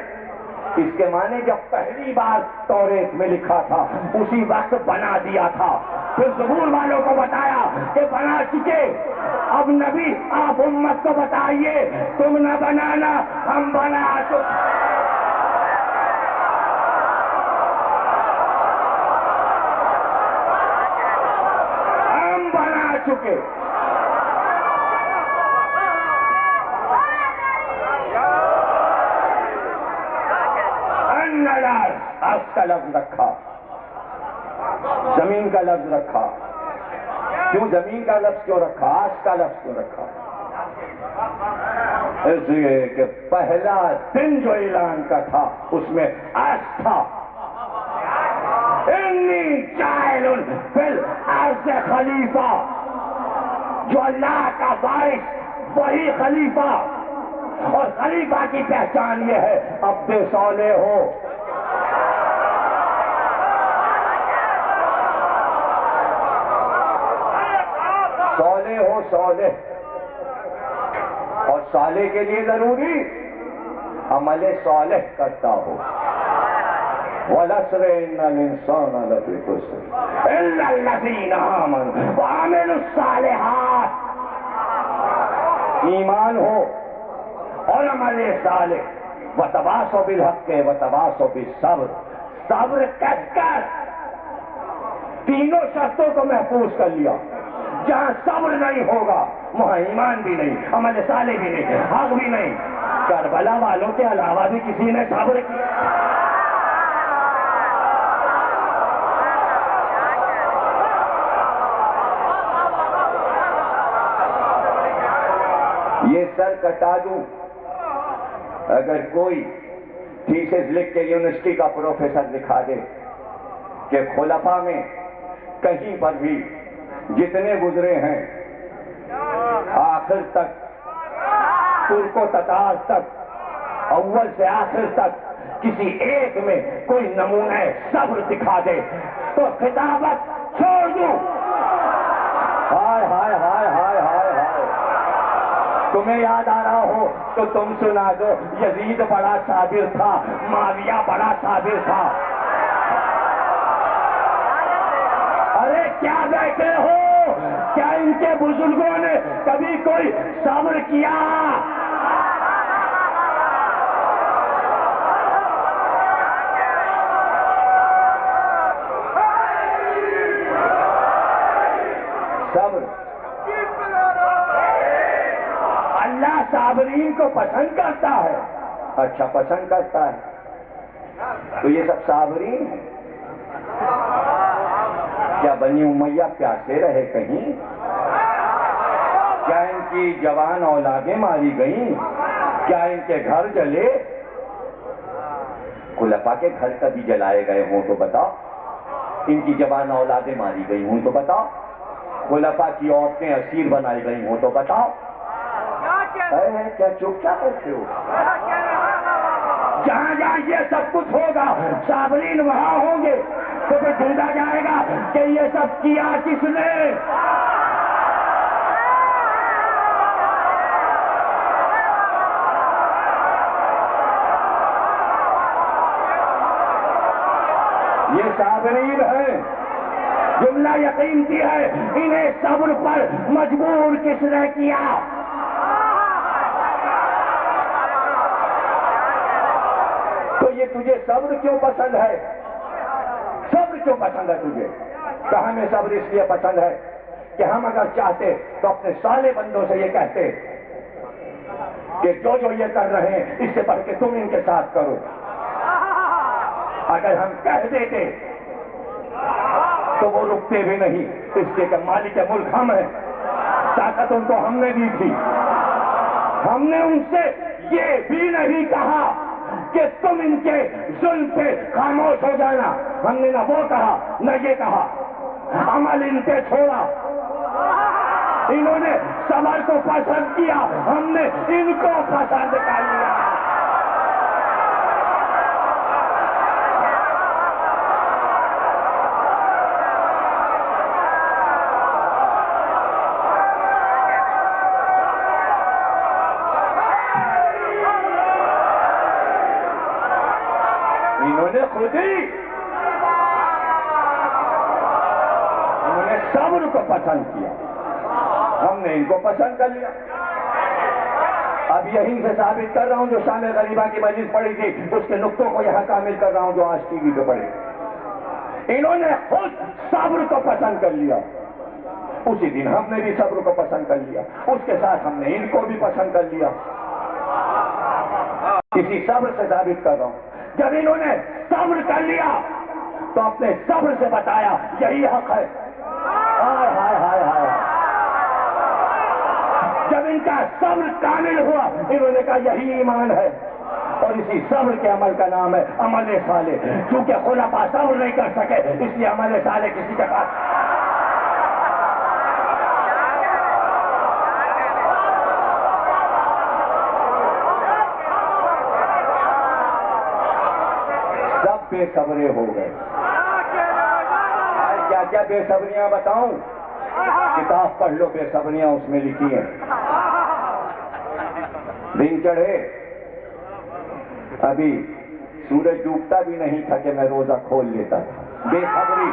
B: اس کے معنی جب پہلی بار توریت میں لکھا تھا اسی وقت بنا دیا تھا، پھر زبور والوں کو بتایا کہ بنا چکے، اب نبی آپ امت کو بتائیے تم نہ بنانا، ہم بنا چکے۔ کے. آس کا لفظ رکھا, زمین کا لفظ رکھا. کیوں زمین کا لفظ کیوں رکھا, آس کا لفظ کیوں رکھا؟ اس لیے کہ پہلا دن جو اعلان کا تھا اس میں آس تھا. انی جاعل فی الارض خلیفہ, جو اللہ کا وارث وہی خلیفہ, اور خلیفہ کی پہچان یہ ہے عبد صالح ہو. صالح ہو, صالح. اور صالح کے لیے ضروری عمل صالح کرتا ہو. وَالْعَصْرِ إِنَّ الْإِنسَانَ لَفِي خُسْرٍ إِلَّا الَّذِينَ آمَنُوا وَعَمِلُوا الصَّالِحَاتِ. ایمان ہو اور عمل صالح. وَتَوَاصَوْا بِالْحَقِّ وَتَوَاصَوْا بِالصَّبْرِ. صبر کر تینوں شرطوں کو محفوظ کر لیا. جہاں صبر نہیں ہوگا وہاں ایمان بھی نہیں, عمل صالح بھی نہیں, حق بھی نہیں. کربلا والوں کے علاوہ بھی کسی نے صبر کیا؟ یہ سر کٹا دوں اگر کوئی تھیسس لکھ کے یونیورسٹی کا پروفیسر دکھا دے کہ خلفاء میں کہیں پر بھی جتنے گزرے ہیں آخر تک, ترک و تتار تک, اول سے آخر تک کسی ایک میں کوئی نمونہ صبر دکھا دے تو خطابت چھوڑ دوں. ہائے ہائے ہائے ہائے ہائے ہائے. تمہیں یاد آ رہا ہو تو تم سنا دو, یزید بڑا صابر تھا, معاویہ بڑا صابر تھا. ارے کیا بیٹھے ہو, کیا ان کے بزرگوں نے کبھی کوئی صبر کیا؟ صبر. اللہ صابرین کو پسند کرتا ہے. اچھا پسند کرتا ہے تو یہ سب صابرین ہیں. کیا بنی امیہ پیاسے رہے کہیں؟ کیا ان کی جوان اولادیں ماری گئیں؟ کیا ان کے گھر جلے؟ خلفاء کے گھر کبھی جلائے گئے ہوں تو بتاؤ. ان کی جوان اولادیں ماری گئی ہوں تو بتاؤ. خلفاء کی عورتیں اسیر بنائی گئی ہوں تو بتاؤ. کیا چپ کیا کرتے ہو؟ جہاں جہاں یہ سب کچھ ہوگا صابرین وہاں ہوں گے تو پھر ڈھونڈا جائے گا کہ یہ سب کیا کس نے. یہ صابرین ہیں. جملہ یقین کی ہے, انہیں صبر پر مجبور کس نے کیا؟ تو یہ تجھے صبر کیوں پسند ہے؟ صبر کیوں پسند ہے تجھے؟ کہ ہمیں صبر اس لیے پسند ہے کہ ہم اگر چاہتے تو اپنے سالے بندوں سے یہ کہتے کہ جو یہ کر رہے ہیں اس سے بڑھ کے تم ان کے ساتھ کرو. اگر ہم کہہ دیتے تو وہ رکتے بھی نہیں, اس لیے کہ مالک ملک ہم ہیں, طاقت ان کو ہم نے دی تھی. ہم نے ان سے یہ بھی نہیں کہا کہ تم ان کے ظلم پہ خاموش ہو جانا. ہم نے نہ وہ کہا نہ یہ کہا, عمل ان پہ چھوڑا. انہوں نے صبر کو پسند کیا, ہم نے ان کو پسند کر لیا. خود ہی انہوں نے صبر کو پسند کیا, ہم نے ان کو پسند کر لیا. اب یہیں سے ثابت کر رہا ہوں جو شام غریبہ کی مجلس پڑی تھی اس کے نقطوں کو یہاں کامل کر رہا ہوں جو آج ٹی وی پہ پڑے. انہوں نے خود صبر کو پسند کر لیا. اسی دن ہم نے بھی صبر کو پسند کر لیا، اس کے ساتھ ہم نے ان کو بھی پسند کر لیا۔ اسی صبر سے ثابت کر رہا ہوں، جب انہوں نے صبر کر لیا تو اپنے صبر سے بتایا یہی حق ہے۔ ہائے ہائے ہائے ہائے، جب ان کا صبر کامل ہوا انہوں نے کہا یہی ایمان ہے، اور اسی صبر کے عمل کا نام ہے عمل صالح۔ کیونکہ خلفاء صبر نہیں کر سکے اس لیے عمل صالح کسی کے پاس۔ سب بے صبرے ہو گئے۔ کیا کیا بے صبریاں بتاؤں؟ کتاب پڑھ لو، بے صبریاں اس میں لکھی ہیں۔ دن چڑھے، ابھی سورج ڈوبتا بھی نہیں تھا کہ میں روزہ کھول لیتا تھا۔ بے صبری،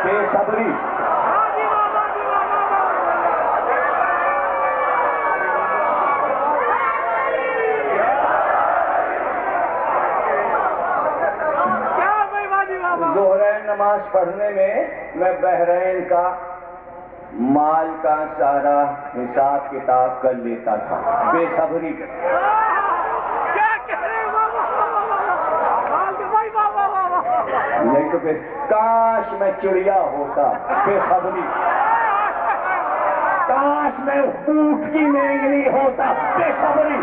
B: بے صبری۔ ظہرین نماز پڑھنے میں بحرین کا مال کا سارا حساب کتاب کر لیتا تھا۔ بے صبری۔ نہیں تو کاش میں چڑیا ہوتا۔ بے صبری۔ کاش میں اونٹ کی مینگنی ہوتا۔ بے صبری۔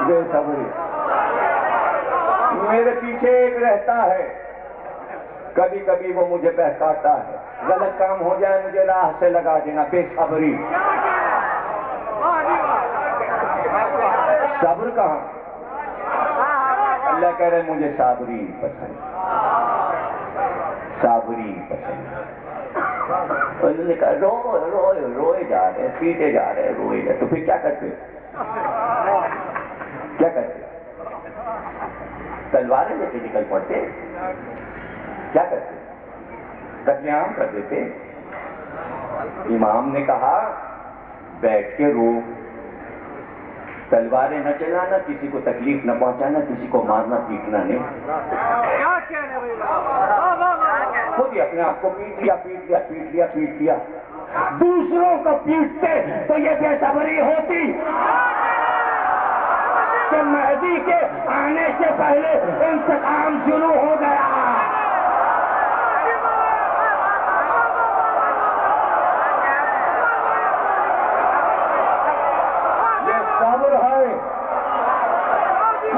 B: بے صبری۔ میرے پیچھے ایک رہتا ہے، کبھی کبھی وہ مجھے بہکاتا ہے، غلط کام ہو جائے مجھے راہ سے لگا دینا۔ بے صبری۔ صبر کہاں؟ اللہ کہہ رہے مجھے صابرین پسند، صابرین پسند۔ انہوں نے کہا روئے جا رہے، پیٹے جا رہے، روئے جا رہے، تو پھر کیا کرتے؟ کیا کرتے؟ تلواریں لے کے نکل پڑتے؟ کیا کرتے؟ قتل عام کر دیتے؟ امام نے کہا بیٹھ کے رو، تلواریں نہ چلانا، کسی کو تکلیف نہ پہنچانا، کسی کو مارنا پیٹنا نہیں۔ خود ہی اپنے آپ کو پیٹ لیا پیٹ لیا پیٹ لیا پیٹ لیا۔ دوسروں کو پیٹتے تو یہ بے صبری ہوتی کہ مہدی کے آنے سے پہلے انتقام شروع ہو گیا۔ یہ صبر ہے،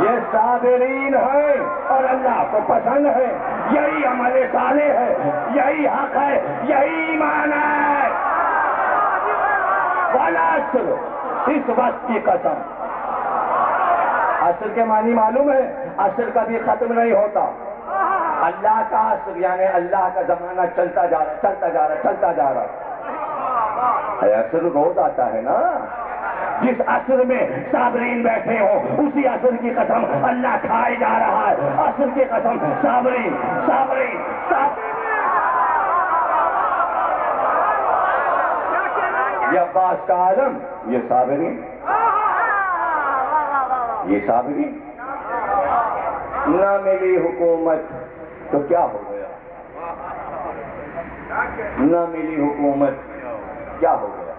B: یہ صابرین ہے اور اللہ کو پسند ہے۔ یہی عمل صالح ہے، یہی حق ہے، یہی ایمان ہے۔ والعصر، اس وقت کی قسم۔ عصر کے معنی معلوم ہے؟ عصر کبھی ختم نہیں ہوتا۔ اللہ کا عصر یعنی اللہ کا زمانہ چلتا جا رہا چلتا جا رہا چلتا جا رہا۔ عصر روز آتا ہے نا۔ جس عصر میں صابرین بیٹھے ہوں اسی عصر کی قسم اللہ کھائے جا رہا ہے۔ عصر کی قسم صابرین صابرین صابرین۔ یہ عباس کا عالم، یہ صابرین، یہ صابرین۔ نہ ملی حکومت تو کیا ہو گیا؟ نہ ملی حکومت کیا ہو گیا؟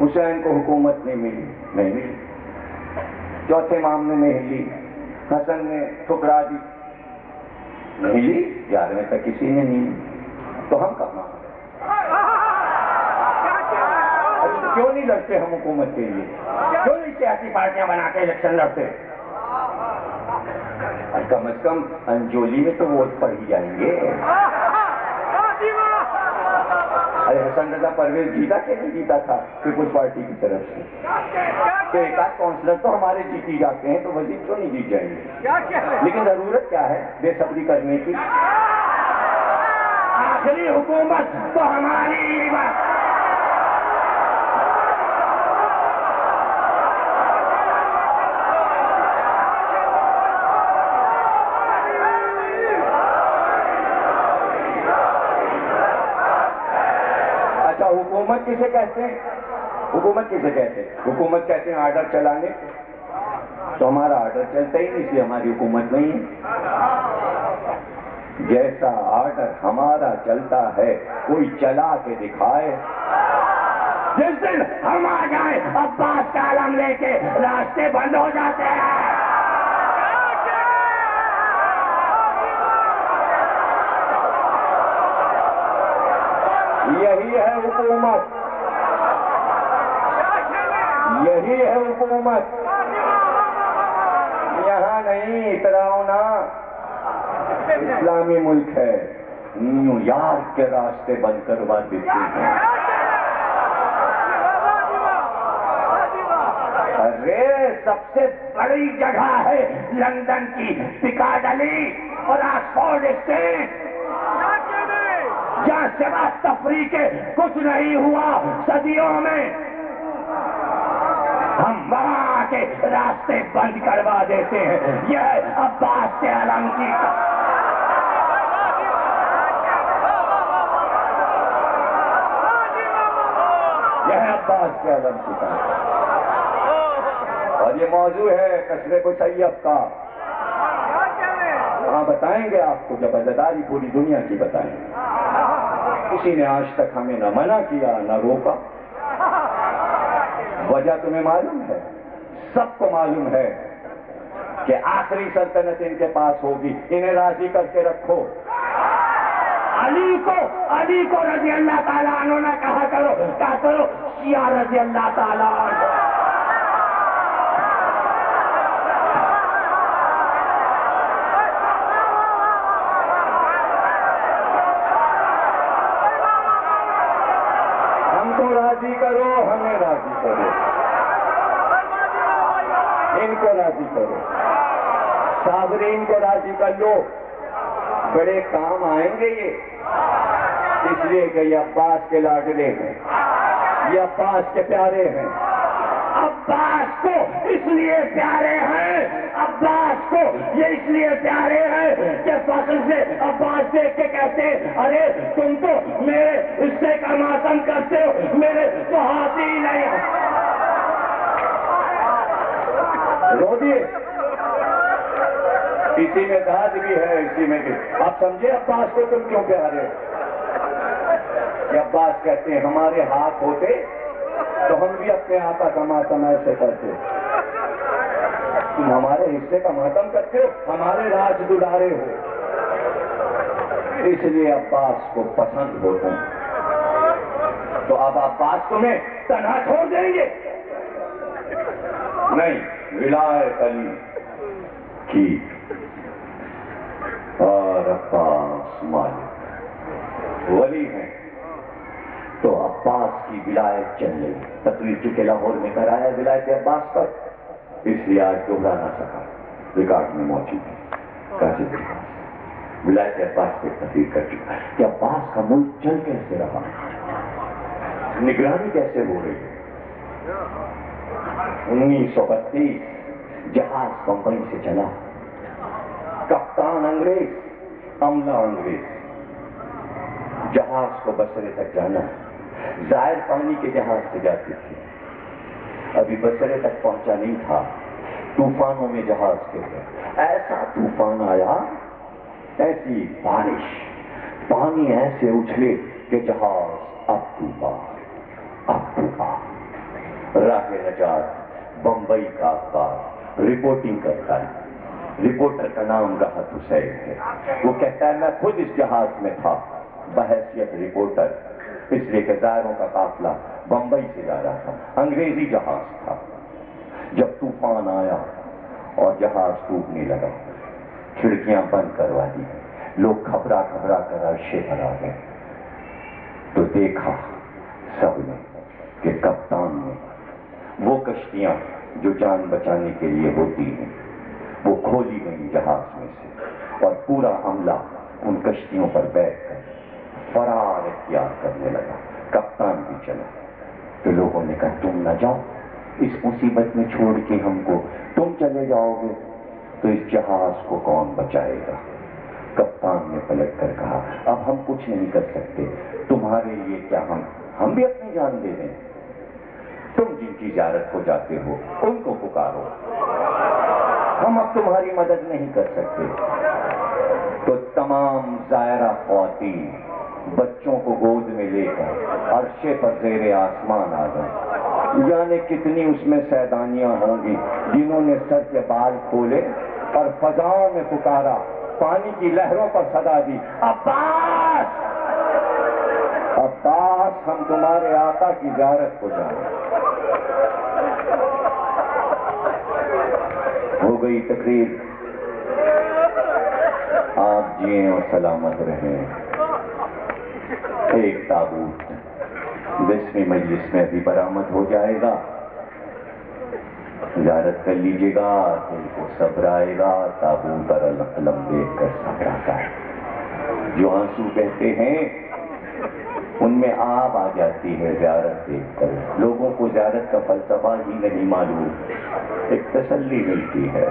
B: حسین کو حکومت نہیں ملی، نہیں ملی۔ چوتھے امام نے نہیں لی، حسن نے ٹھکرا دی، نہیں لی، 11ویں تک کسی نے نہیں لی، تو ہم کہاں؟ کیوں نہیں لڑتے ہم حکومت کے لیے؟ کیوں نہیں سیاسی پارٹیاں بنا کے الیکشن لڑتے؟ کم از کم انجولی میں تو ووٹ پڑ ہی جائیں گے۔ ارے حسن رضا پرویز جیتا کہ نہیں جیتا تھا پیپلز پارٹی کی طرف سے؟ تو ایک آدھ کونسلر تو ہمارے جیتی جاتے ہیں، تو وزیر کیوں نہیں جیت جائیں گے؟ لیکن ضرورت کیا ہے بے صبری کرنے کی؟ آخری حکومت تو ہماری بات۔ حکومت کسے کہتے ہیں؟ حکومت کسے کہتے ہیں؟ حکومت کہتے ہیں آرڈر چلانے. تو ہمارا آرڈر چلتا ہی نہیں، اس لیے ہماری حکومت نہیں ہے. جیسا آرڈر ہمارا چلتا ہے کوئی چلا کے دکھائے. جس دن ہم آ جائیں عباس کا علم لے کے راستے بند ہو جاتے ہیں. یہی ہے حکومت، یہی ہے حکومت. یہاں نہیں اتراؤ نا، اسلامی ملک ہے. نیو یارک کے راستے بند کروا دیتے ہیں. ارے سب سے بڑی جگہ ہے لندن کی پیکاڈلی اور آکسفورڈ اسٹریٹ، جہاں سوا تفریح کے کچھ نہیں ہوا صدیوں میں. ہم وہاں کے راستے بند کروا دیتے ہیں. یہ عباس کے علم کی یہ ہے عباس کے علم کی طرف. اور یہ موضوع ہے کثرے کو سیب کا. ہاں بتائیں گے آپ کو، جب عزاداری پوری دنیا کی بتائیں گے. کسی نے آج تک ہمیں نہ منع کیا نہ روکا. وجہ تمہیں معلوم ہے، سب کو معلوم ہے کہ آخری سلطنت ان کے پاس ہوگی. انہیں راضی کر کے رکھو. علی کو رضی اللہ تعالیٰ عنہ نہ کہا کرو، کہا کرو شیعہ رضی اللہ تعالیٰ عنہ. ہم کو راضی کرو، ہمیں راضی کرو، ان کو راضی کرو، صابرین کو راضی کر لو. بڑے کام آئیں گے یہ، اس لیے کہ یہ عباس کے لاڈلے ہیں، یہ عباس کے پیارے ہیں. عباس کو اس لیے پیارے ہیں، عباس کو یہ اس لیے پیارے ہیں کہ فخر سے عباس دیکھ کے کہتے ہیں ارے تم تو میرے حصے کا ماتم کرتے ہو، میرے تو ہاتھ ہی نہیں. رو دیے، اسی میں داد بھی ہے، اسی میں بھی. آپ سمجھے عباس کو تم کیوں پیارے ہو؟ کہ عباس کہتے ہیں ہمارے ہاتھ ہوتے تو ہم بھی اپنے آقا کا ماتم ایسے کرتے. تم ہمارے حصے کا ماتم کرتے ہو، ہمارے راج دلارے ہو، اس لیے عباس کو پسند ہو تم. تو اب عباس تمہیں تنہا چھوڑ دیں گے؟ نہیں. ولایت علی کی اور عباس مالک ولی ہیں، تو عباس کی ولایت چل رہی. تقریر چونکہ لاہور میں کرایا ولایت عباس پر، اس لیے آج دوہرا نہ سکا. ریکارڈ میں موجود ہے کاشف کے پاس ولایت عباس پہ تقریر کر چکا ہے کہ عباس کا ملک چل کیسے رہا، نگرانی کیسے ہو رہی ہے. 1932 جہاز بمبئی سے چلا، کپتان انگریز، عملہ انگریز. جہاز کو بصرے تک جانا، زائر پانی کے جہاز سے جاتے تھے. ابھی بصرے تک پہنچا نہیں تھا، طوفانوں میں جہاز کے گئے. ایسا طوفان آیا، ایسی بارش، پانی ایسے اچھلے کہ جہاز اب ڈوبا. راہ نجات بمبئی کا اخبار رپورٹنگ کرتا ہے. رپورٹر کا نام راحت حسین ہے. وہ کہتا ہے میں خود اس جہاز میں تھا بحیثیت رپورٹر، اس لیے کہ زائروں کا قافلہ بمبئی سے جا رہا تھا. انگریزی جہاز تھا. جب طوفان آیا اور جہاز ڈوبنے لگا، کھڑکیاں بند کروا دی، لوگ گھبرا کر عرشے پر آ گئے. تو دیکھا سب نے کہ کپتان نے وہ کشتیاں جو جان بچانے کے لیے ہوتی ہیں وہ کھولی گئی جہاز میں سے، اور پورا عملہ ان کشتیوں پر بیٹھ کر فرار اختیار کرنے لگا. کپتان بھی چلا. تو لوگوں نے کہا تم نہ جاؤ، اس مصیبت میں چھوڑ کے ہم کو، تم چلے جاؤ گے تو اس جہاز کو کون بچائے گا. کپتان نے پلٹ کر کہا اب ہم کچھ نہیں کر سکتے، تمہارے لیے کیا ہم بھی اپنی جان دے دیں.
A: تم جن کی زیارت کو جاتے ہو ان کو پکارو، ہم اب تمہاری مدد نہیں کر سکتے۔ تو تمام زائرہ خواتین بچوں کو گود میں لے کر عرشے پر زیر آسمان آ گئے۔ جانے کتنی اس میں سیدانیاں ہوں گی جنہوں نے سر کے بال کھولے اور فضاؤں میں پکارا، پانی کی لہروں پر صدا دی، عباس عباس ہم تمہارے آقا کی زیارت کو جائیں۔ ہو گئی تقریر، آپ جئیں اور سلامت رہیں۔ ایک تابوت 10ویں مجلس میں ابھی برآمد ہو جائے گا، زیارت کر لیجیے گا، دل کو صبر آئے گا، تابوت اور علم دیکھ کر صبر آتا ہے۔ جو آنسو بہتے ہیں ان میں آب آ جاتی ہے زیارت دیکھ کر۔ لوگوں کو زیارت کا فلسفہ ہی نہیں معلوم، ایک تسلی ملتی ہے،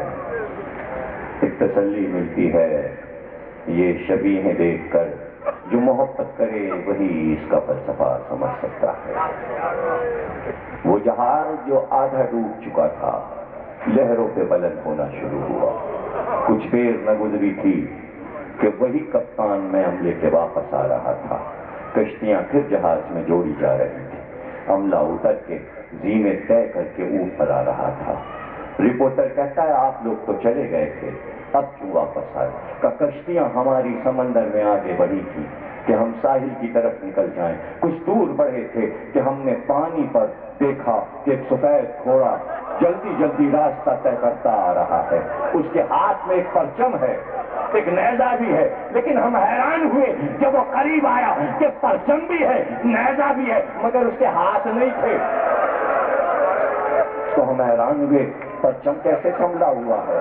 A: ایک تسلی ملتی ہے۔ یہ شبیہیں دیکھ کر جو محبت کرے وہی اس کا فلسفہ سمجھ سکتا ہے۔ وہ جہاز جو آدھا ڈوب چکا تھا لہروں پہ بلند ہونا شروع ہوا۔ کچھ دیر نہ گزری تھی کہ وہی کپتان میں عملے کے واپس آ رہا تھا۔ کشتیاں پھر جہاز میں جوڑی جا رہی تھی۔ عملہ اتر کے زینے طے کر کے اوپر آ رہا تھا۔ رپورٹر کہتا ہے آپ لوگ تو چلے گئے تھے، اب کیوں واپس آئے؟ کہ کشتیاں ہماری سمندر میں آگے بڑھی تھی کہ ہم ساحل کی طرف نکل جائیں۔ کچھ دور بڑھے تھے کہ ہم نے پانی پر دیکھا کہ ایک سفید گھوڑا جلدی جلدی راستہ طے کرتا آ رہا ہے، اس کے ہاتھ میں ایک پرچم ہے، ایک نیزہ بھی ہے، لیکن ہم حیران ہوئے جب وہ قریب آیا کہ پرچم بھی ہے نیزہ بھی ہے مگر اس کے ہاتھ نہیں تھے۔ تو ہم حیران ہوئے پرچم کیسے سنبھلا ہوا ہے،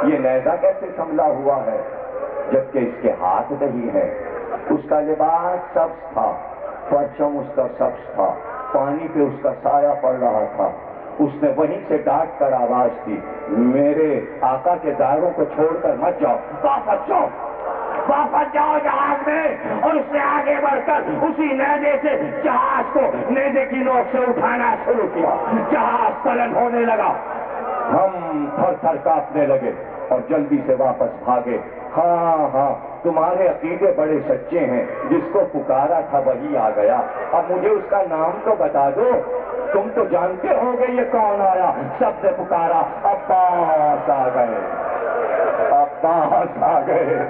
A: یہ نیزہ کیسے سنبھلا ہوا ہے جبکہ اس کے ہاتھ نہیں ہے۔ اس کا لباس سبز تھا، پرچم اس کا سبز تھا، پانی پہ اس کا سایہ پڑ رہا تھا۔ اس نے وہیں سے ڈانٹ کر آواز دی، میرے آقا کے دائروں کو چھوڑ کر مت جاؤ، واپس جاؤ، واپس جاؤ جہاز میں۔ اور اس نے آگے بڑھ کر اسی نیزے سے جہاز کو نیزے کی نوک سے اٹھانا شروع کیا۔ جہاز بلند ہونے لگا، ہم تھر تھر کانپنے لگے اور جلدی سے واپس بھاگے۔ ہاں ہاں تمہارے عقیدے بڑے سچے ہیں، جس کو پکارا تھا وہی آ گیا۔ اب مجھے اس کا نام تو بتا دو، تم تو جانتے ہو گے یہ کون آیا۔ سب نے پکارا، عباس آ گئے، عباس آ گئے۔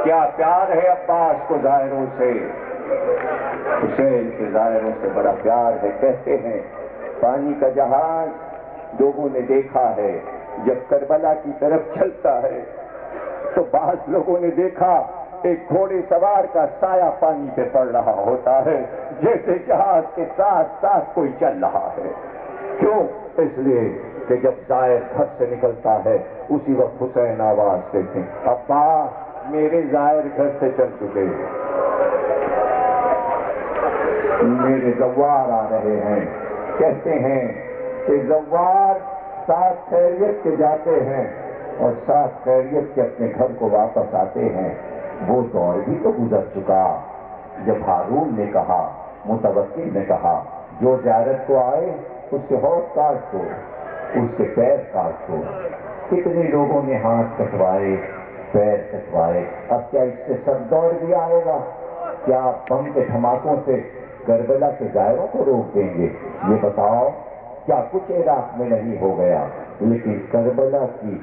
A: کیا پیار ہے عباس کو ظاہروں سے، حسین کے ظاہروں سے بڑا پیار ہے۔ کہتے ہیں پانی کا جہاز لوگوں نے دیکھا ہے جب کربلا کی طرف چلتا ہے تو بعض لوگوں نے دیکھا ایک گھوڑے سوار کا سایہ پانی پہ پڑ رہا ہوتا ہے، جیسے جہاز کے ساتھ ساتھ کوئی چل رہا ہے۔ کیوں؟ اس لیے کہ جب زائر گھر سے نکلتا ہے اسی وقت حسین آواز دیتے ہیں، عباس میرے زائر گھر سے چل چکے، میرے زوار آ رہے ہیں۔ کہتے ہیں کہ زوار ساتھ خیریت کے جاتے ہیں اور ساتھ خیریت کے اپنے گھر کو واپس آتے ہیں۔ وہ دور بھی تو گزر چکا جب ہارون نے کہا، متوکل نے کہا، جو زیارت کو آئے اس کے ہاتھ کاٹ دو، اس کے پیر کاٹ دو۔ کتنے لوگوں نے ہاتھ کٹوائے، پیر کٹوائے۔ اب کیا اس سے سر دور بھی آئے گا؟ کیا بم کے دھماکوں سے کربلا کے زائروں کو روک دیں گے؟ یہ بتاؤ، کیا کچھ عراق میں نہیں ہو گیا؟ لیکن کربلا کی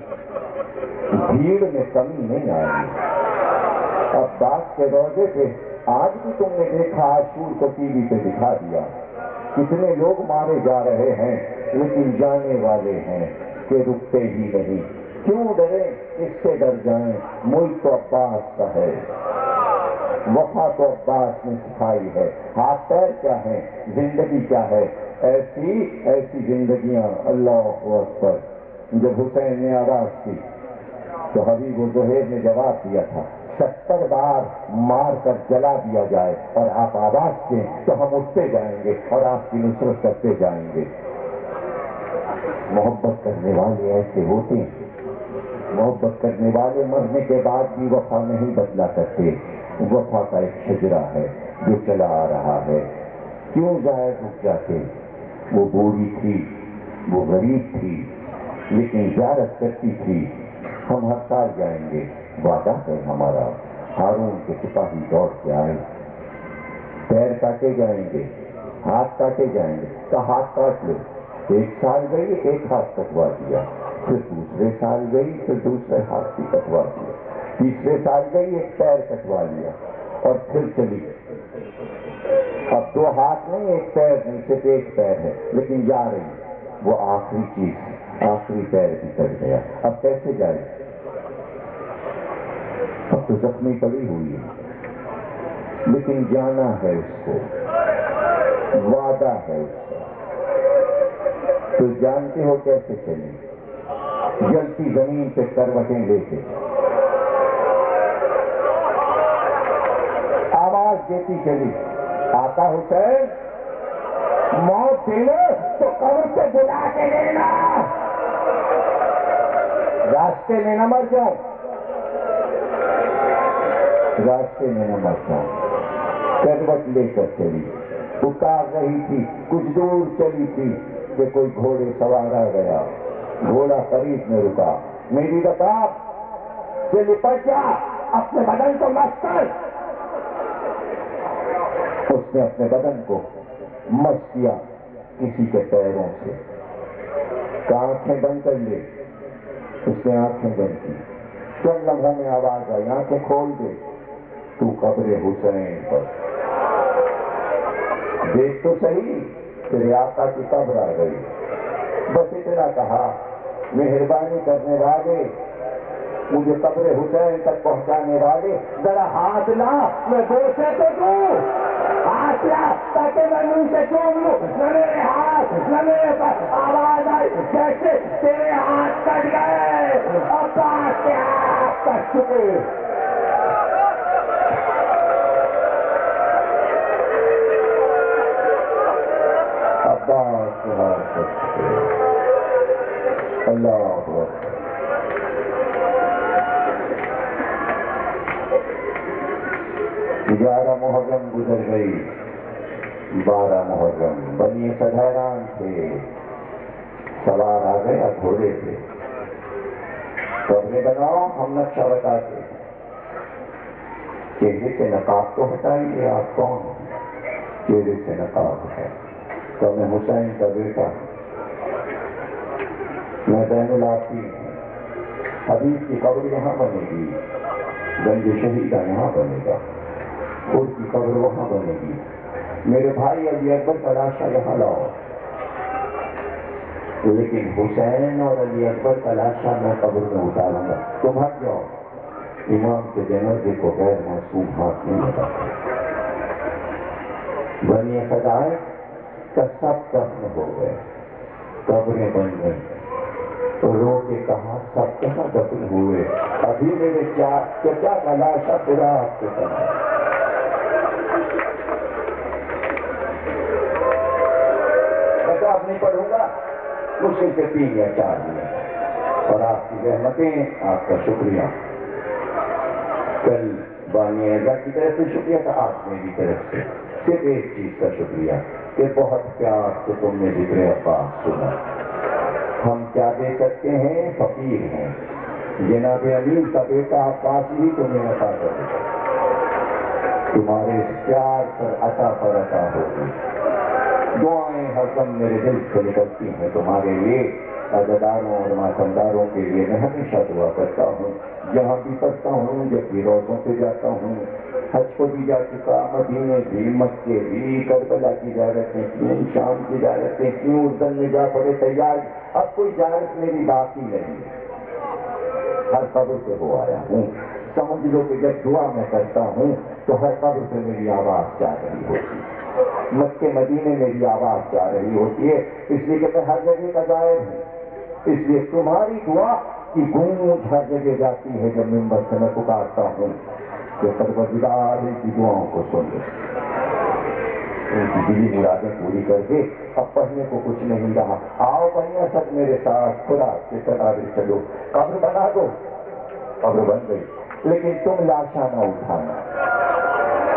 A: بھیڑ میں کمی نہیں آئی۔ عباس کے روضے پہ آج بھی تم نے دیکھا، عاشور کو ٹی وی پہ دکھا دیا، کتنے لوگ مارے جا رہے ہیں، لیکن جانے والے ہیں کہ رکتے ہی نہیں۔ کیوں ڈرے؟ اس سے ڈر جائیں، ملک تو عباس کا ہے، وفا تو عباس نے سکھائی ہے۔ ہاتھ پیر کیا ہے، زندگی کیا ہے؟ ایسی زندگیاں، اللہ اکبر۔ جب حسین نے آواز کی تو حبیب و زہیر نے جواب دیا تھا، 70 بار مار کر جلا دیا جائے اور آپ آواز دیں تو ہم اٹھتے جائیں گے اور آپ کی نصرت کرتے جائیں گے۔ محبت کرنے والے ایسے ہوتے ہیں، محبت کرنے والے مرنے کے بعد بھی وفا نہیں بدلا کرتے۔ وفا کا ایک شجرا ہے جو چلا آ رہا ہے. کیوں ضائع رک جاتے؟ وہ بوڑھی تھی، وہ غریب تھی، لیکن زیارت کرتی تھی. ہم ہر سال جائیں گے، وعدہ ہے ہمارا. ہارون کے سپاہی دوڑ کے آئے، پیر کاٹے جائیں گے، ہاتھ کاٹے جائیں گے. تو ہاتھ کاٹ لو. 1 سال گئی، 1 ہاتھ کٹوا دیا. پھر دوسرے سال گئی، پھر دوسرے ہاتھ بھی کٹوا دیا. تیسرے سال گئی، 1 پیر کٹوا لیا اور پھر چلی. اب 2 ہاتھ نہیں، 1 پیر نہیں، صرف 1 پیر ہے، لیکن جا رہی. وہ آخری چیز، آخری پیر بھی کٹ گیا. اب کیسے جائے؟ اب تو زخمی پڑی ہوئی ہے، لیکن جانا ہے اس کو، وعدہ ہے اس کا. تو جانتے ہو کیسے چلی؟ جلتی زمین پہ کروٹیں لے کے آواز دیتی چلی، آقا حسین موت دلو تو قبر پہ بلا کے لینا، راستے میں نہ مر جاؤں، راستے میں نہ مر جاؤں. کروٹ لے کر چلی، پکار رہی تھی. کچھ دور چلی تھی کہ کوئی گھوڑے سوار آ گیا. گھوڑا قریب میں رکا. میری رکاب سے لپٹ جا، اپنے بدن کو مس کر. اس نے اپنے بدن کو مس کیا کسی کے پیروں سے. آنکھیں بند کر لے. اس نے آنکھیں بند کی. چند لمحوں میں آواز آئی، آنکھیں کھول دے. تو قبر حسین پر دیکھ تو صحیح، تیرے آقا کی قبر آ گئی. بس اتنا کہا، مہربانی کرنے والے، مجھے قبر حسین تک پہنچانے والے، ذرا ہاتھ لا، میں بوسے تو دوں. ہاتھ لا تاکہ میں منہ سے چوم لوں. نہ میرے ہاتھ، نہ میرے پاس. آواز آئی جیسے تیرے ہاتھ کٹ گئے. عباس کے ہاتھ کٹ چکے. عباس کے ہاتھ کٹ چکے. اللہ اکبر. 11 محرم گزر گئی. 12 محرم. بنی اسد حیران تھے. سوار آ گئے، گھوڑے تھے. قبریں بناؤ، ہم نقشہ بتاتے. چہرے سے نقاب تو ہٹائیے، آپ کون ہیں؟ چہرے سے نقاب ہے. تو میں حسین کا بیٹا، میں بین العاقی ہوں. حبیب کی قبر یہاں بنے گی، گنج شہیدہ یہاں بنے گا، خود کی قبر وہاں بنے گی. میرے بھائی علی اکبر کا لاشا یہاں لاؤ. لیکن حسین اور علی اکبر کا لاشا میں قبر میں اتاروں گا. تم ہٹ جاؤ. امام کے جنازے کو غیر معصوم ہاتھ نہیں لگاتا. بنی اسد آئے کا سب دفن ہو گئے، قبریں بن گئی. رو کے کہا سب کہاں دفن ہوئے؟ ابھی میرے چچا کا لاشا پورا آپ کے ساتھ. کتاب نہیں پڑھوں گا، مشکل سے 3 یا 4 دن. اور آپ کی رحمتیں، آپ کا شکریہ. کل بانی اعزا کی طرف سے شکریہ تھا، آج میری طرف سے صرف ایک چیز کا شکریہ کہ بہت پیار سے تم نے ذکر عباس سنا. ہم کیا دے سکتے ہیں؟ فقیر ہیں. جناب امیر کا بیٹا عباس ہی تمہیں عطا کر دے. تمہارے اس پیار پر عطا پر عطا ہوگی. دعائیں ہر دم میرے دل سے نکلتی ہیں تمہارے لیے، عزاداروں اور ماتمداروں کے لیے. میں ہمیشہ دعا کرتا ہوں، جہاں بھی پڑھتا ہوں، جب بھی روزوں پہ جاتا ہوں. حج کو بھی جا چکا، مدینے بھی، مکے بھی، کربلا کی زیارتیں کیوں، شام کی زیارتیں کیوں، اردن میں جا پڑے تیار. اب کوئی زیارت میری باقی نہیں. ہر قبر پہ ہو آیا ہوں. سمجھ لو کہ جب دعا میں کرتا ہوں تو ہر قبر پہ میری آواز جا رہی ہوتی ہے. مکے مدینے میری آواز جا رہی ہوتی ہے، اس لیے کہ میں ہر جگہ کا ظاہر ہوں. اس لیے تمہاری دعا کی گونج ہر جگہ جاتی ہے. جب منبر سے میں پکارتا ہوں کہ پروردگار کی دعاؤں کو سن لے، ان کی دلی مرادیں پوری کر کے. اب پڑھنے کو کچھ نہیں رہا. آؤ بنی اسد میرے ساتھ، خدا کے قطارے چلو. قبر بنا دو. قبر بن گئی، لیکن تم لاشا نہ اٹھانا.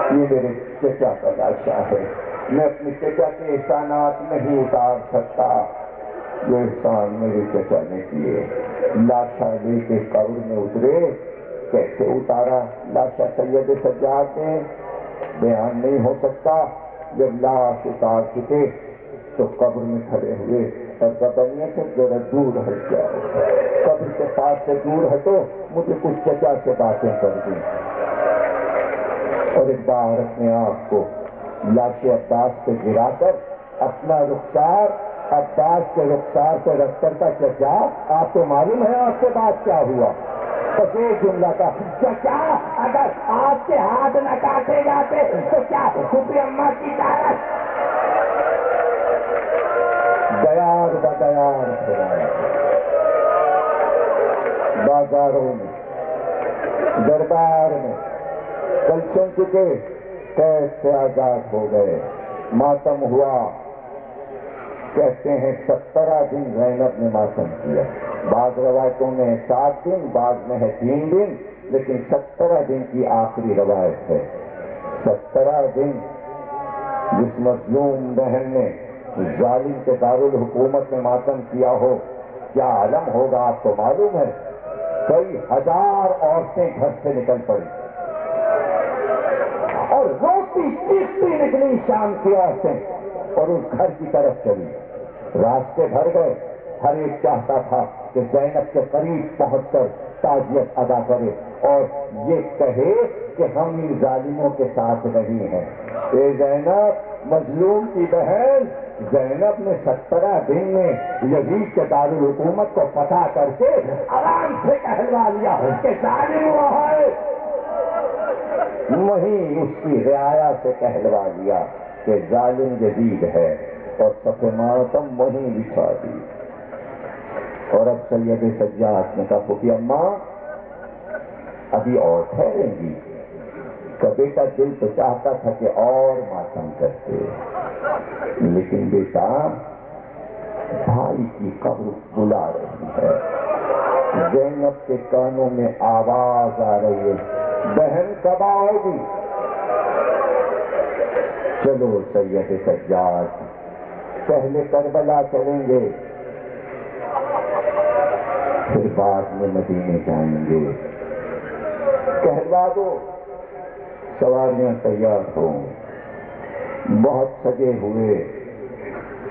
A: یہ میرے چچا کا لاشا ہے، میں اپنے چچا کے احسانات نہیں اتار سکتا جو احسان میرے چچا نے کیے۔ لاشا لے کے قبر میں اترے، کیسے اتارا لاشا سید سجاد نے بیان نہیں ہو سکتا۔ جب لاش اتار چکے تو قبر میں کھڑے ہوئے اور قبرنے سے ذرا دور ہٹ جاؤ، قبر کے پاس سے دور ہٹو، مجھے کچھ چچا سے باتیں کر دیں۔ اور ایک بار اپنے آپ کو لاش عباس پہ گرا کر اپنا رخسار عباس کے رخسار پہ رکھ کر کا چچا آپ کو معلوم ہے آپ کے بعد کیا ہوا؟ بس ایک جملہ تھا، چچا اگر آپ کے ہاتھ نہ کاٹے جاتے تو کیا پھوپھی اماں کی طرف دیار بدیار پھیلایا بازاروں میں، دربار میں، کل سن چکے قید سے آزاد ہو گئے، ماتم ہوا، کہتے ہیں 17 دن زینب نے ماتم کیا، بعض روایتوں میں 7 دن، بعض میں ہے 3 دن، لیکن 17 دن کی آخری روایت ہے۔ 17 دن جس مظلوم بہن نے ظالم کے دارالحکومت میں ماتم کیا ہو، کیا عالم ہوگا آپ کو معلوم ہے؟ کئی ہزار عورتیں گھر سے نکل پڑی اور روتی چیختی نکلی شام کی عورتیں اور اس گھر کی طرف چلی، راستے بھر گئے، ہر ایک چاہتا تھا کہ زینب کے قریب پہنچ کر تعزیت ادا کرے اور یہ کہے کہ ہم ان ظالموں کے ساتھ نہیں ہیں۔ اے زینب، مظلوم کی بہن، زینب نے 17 دن میں یزید کے دارالحکومت کو فتح کر کے آرام سے کہلوا لیا کہ ظالم وہ ہے، وہیں اس کی رعایا سے کہلوا لیا کہ ظالم یزید ہے اور صف ماتم وہیں بچھا دی۔ اور اب سید سجاد نے کہا پھوپھی اماں ابھی اور ٹھہریں گی، کبھی کا دل تو چاہتا تھا کہ اور ماتم کرتے، لیکن بیٹا بھائی کی قبر بلا رہی ہے، زینب کے کانوں میں آواز آ رہی ہے، بہن کب آؤ گی؟ چلو سید سجاد پہلے کربلا چلیں گے، پھر بعد میں مدینے جائیں گے، کہلوا دو سواریاں تیار ہوں۔ بہت سجے ہوئے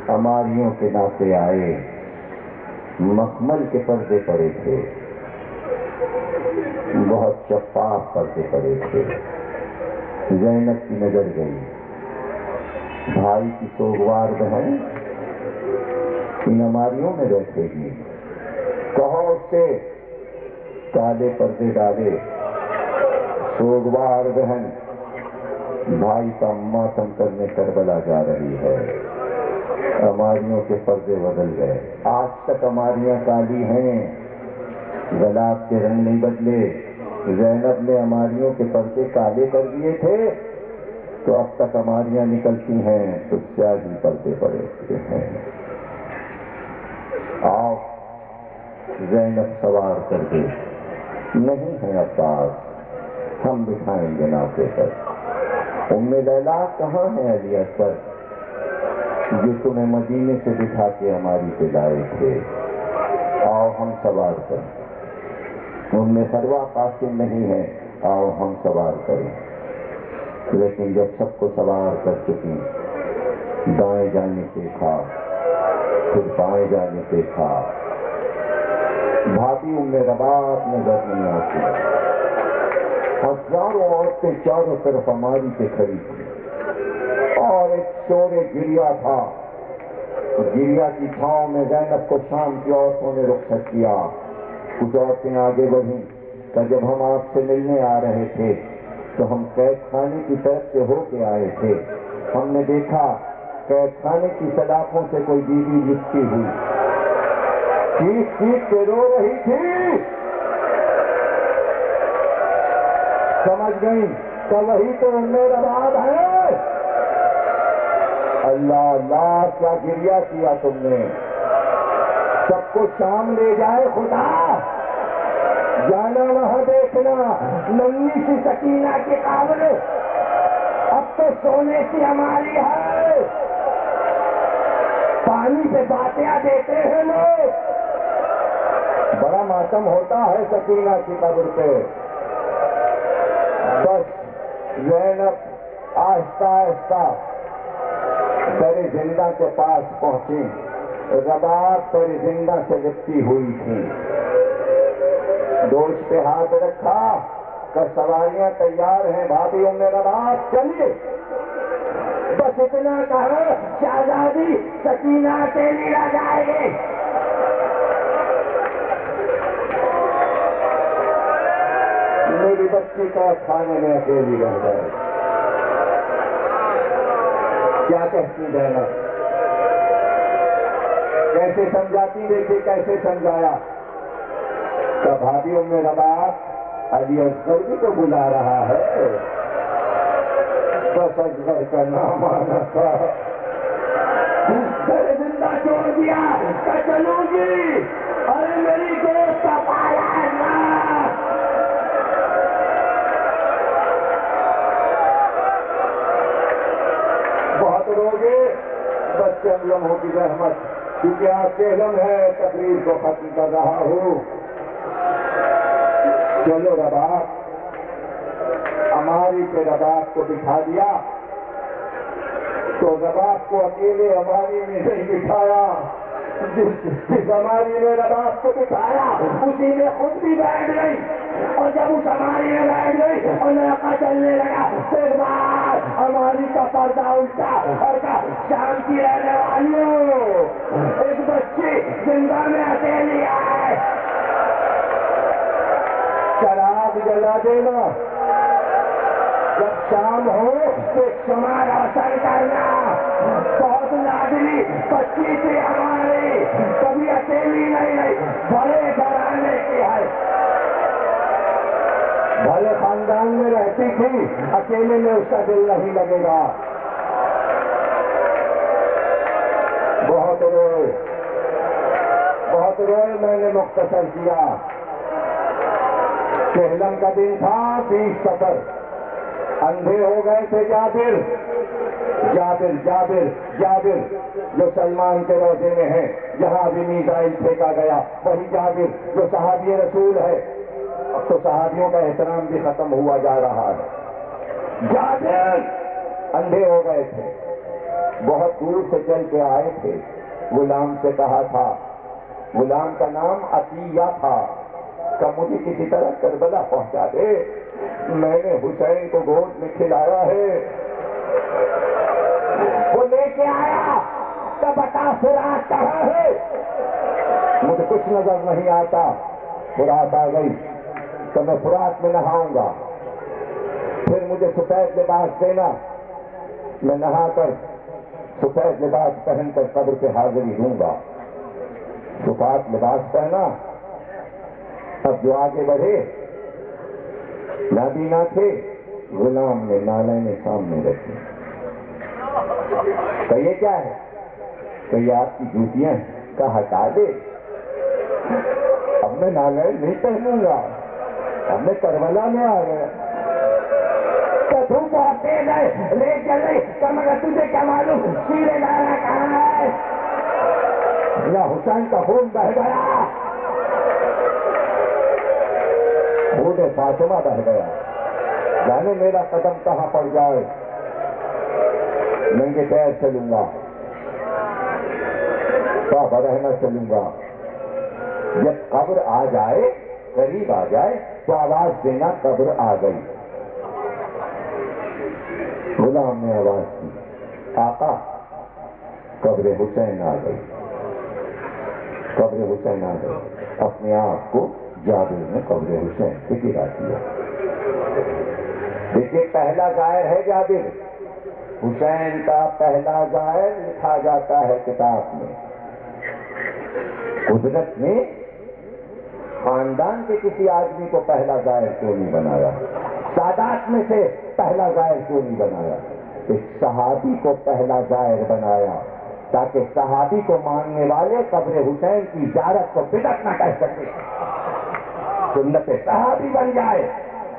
A: ہماریوں کے ناطے آئے، مخمل کے پردے پڑے تھے، بہت شفاف پردے پڑے تھے۔ زینب کی نظر گئی، بھائی کی سوگوار بہن ان ہماریوں میں بیٹھے گی، کہو اس سے کالے پردے ڈالے، سوگوار بہن بھائی کا ماتم کرنے کربلا جا رہی ہے۔ ہماریوں کے پردے بدل گئے، آج تک ہماریاں کالی ہیں، گلاب کے رنگ نہیں بدلے۔ زینب نے ہماریوں کے پردے کالے کر دیے تھے تو اب تک ہماریاں نکلتی ہیں تو سیاہی پردے پڑے ہوئے ہیں۔ آؤ زینب سوار کر دے، نہیں ہے عباس، ہم بٹھائیں گے ناطے پر۔ ام لیلا کہاں ہے علی اکبر جو تمہیں مدینے سے بٹھا کے ہماری پہ لائے تھے؟ آؤ ہم سوار کریں۔ ان میں سروا قاسم نہیں ہے، آؤ ہم سوار کریں۔ لیکن جب سب کو سوار کر چکی، دائیں جانے دیکھا، پھر بائیں جانے دیکھا، بھابھی ام رباط نظر نہیں آتی، ہزاروں عورتیں چاروں طرف ہماری پہ کھڑی تھی اور ایک شور گریا تھا۔ گریا کی چھاؤں میں زینب کو شام کی عورتوں نے رخصت کیا۔ کچھ عورتیں آگے بڑھیں کہ جب ہم آپ سے ملنے آ رہے تھے تو ہم قید خانے کی طرف سے ہو کے آئے تھے، ہم نے دیکھا قید خانے کی سلاخوں سے کوئی بیوی لپٹی ہوئی چیخ چیخ کے رو رہی تھی، سمجھ گئی کہ وہی تو میرا بات ہے۔ اللہ اللہ کیا گریا کیا تم نے، سب کو شام لے جائے خدا، جانا وہاں دیکھنا ننھی سی سکینہ کے قابل
B: تو سونے کی ہماری ہے. پانی پہ باتیاں دیتے ہیں لوگ. بڑا ماتم ہوتا ہے سکینہ کی قبر پہ. بس زینب آہستہ آہستہ در زندہ کے پاس پہنچی. رباب در زندہ سے لپٹی ہوئی تھی. دوش پہ ہاتھ رکھا کہ سواریاں تیار ہیں بھابھی ام رباب چلیے. بس اتنا کہا شہزادی سکینہ اکیلی رہ جائے گی. میری بچی کا کھانے میں اکیلی رہ جائے. کیا کہتی زینب؟ کیسے سمجھاتی؟ دیکھیے کیسے سمجھایا. کہ بھابھی ام رباب علی اصغر بھی تو بلا رہا ہے. بس اصغر کا نام آنا تھا. زندہ چھوڑ دیا کہ چلوں گی. ارے میری دوست کا پایا ہے نا. بہت روگے بچے ہم لمحوں کی رحمت، کیونکہ آپ کے علم ہے تقریر کو ختم کر رہا ہوں. چلو رباب. ہماری پہ رباب کو بٹھا دیا تو رباب کو اکیلے ہماری میں نہیں بٹھایا. جس ہماری نے رباب کو بٹھایا اسی میں خود بھی بیٹھ گئی. اور جب اس ہماری میں بیٹھ گئی اور ناکا چلنے لگا تو ایک بار ہماری کا پردہ الٹا اور کہا شام کی رہنے والیوں ایک بچی زندہ میں اکیلی آئے. چراغ جلا دینا. جب شام ہو تو ایک شمع روشن کرنا. بہت لاڈلی بچی تھی ہماری، کبھی اکیلی نہیں رہی. بڑے گھرانے کی ہے، بھلے خاندان میں رہتی تھی، اکیلے میں اس کا دل نہیں لگے گا. بہت روئے بہت روئے. میں نے مختصر کیا. کہلم کا دن تھا 20 صفر. اندھے ہو گئے تھے جابر جو سلمان کے روزے میں ہے، جہاں بھی میزائل پھینکا گیا وہی جابر جو صحابی رسول ہے. اب تو صحابیوں کا احترام بھی ختم ہوا جا رہا ہے. جابر اندھے ہو گئے تھے، بہت دور سے چل کے آئے تھے. غلام سے کہا تھا، غلام کا نام عطیہ تھا، کہ مجھے کسی طرح کربلا پہنچا دے. میں نے حسین کو گود میں کھلایا ہے. وہ لے کے آیا کہ بتا فرات کہاں ہے؟ مجھے کچھ نظر نہیں آتا. فرات آ گئی تو میں فرات میں نہاؤں گا. پھر مجھے سفید لباس دینا، میں نہا کر سفید لباس پہن کر قبر پہ حاضری دوں گا. سفید لباس پہنا. اب جو آگے بڑھے نابینا تھے، غلام نے نالے سامنے رکھی. کہ یہ کیا ہے؟ کہ یہ آپ کی جوتیاں کا ہٹا دے. اب میں نالے نہیں پہنوں گا، اب میں کربلا میں آ گیا. دھوپ بہت تیز ہے، لے چل رہی. مگر تجھے کیا معلوم شیر دارا کہاں ہے؟ یا حسین کا خون بہ گیا، خون فاطمہ بہ گیا. جانے میرا قدم کہاں پڑ جائے. ننگے پیر چلوں گا، بابا رہنا چلوں گا. جب قبر آ جائے، قریب آ جائے تو آواز دینا قبر آ گئی. غلام نے آواز کی، آقا قبر حسین آ گئی. قبر حسین آ گئی. اپنے آپ کو جابر نے قبر حسین پہ گرا دیا. دیکھیے پہلا زائر ہے جابر. حسین کا پہلا زائر لکھا جاتا ہے کتاب میں. قدرت نے خاندان کے کسی آدمی کو پہلا زائر کیوں نہیں بنایا؟ سادات میں سے پہلا زائر کیوں نہیں بنایا؟ ایک صحابی کو پہلا زائر بنایا تاکہ صحابی کو ماننے والے قبر حسین کی زیارت کو بدعت نہ کہہ سکے، سنت صحابی بن جائے.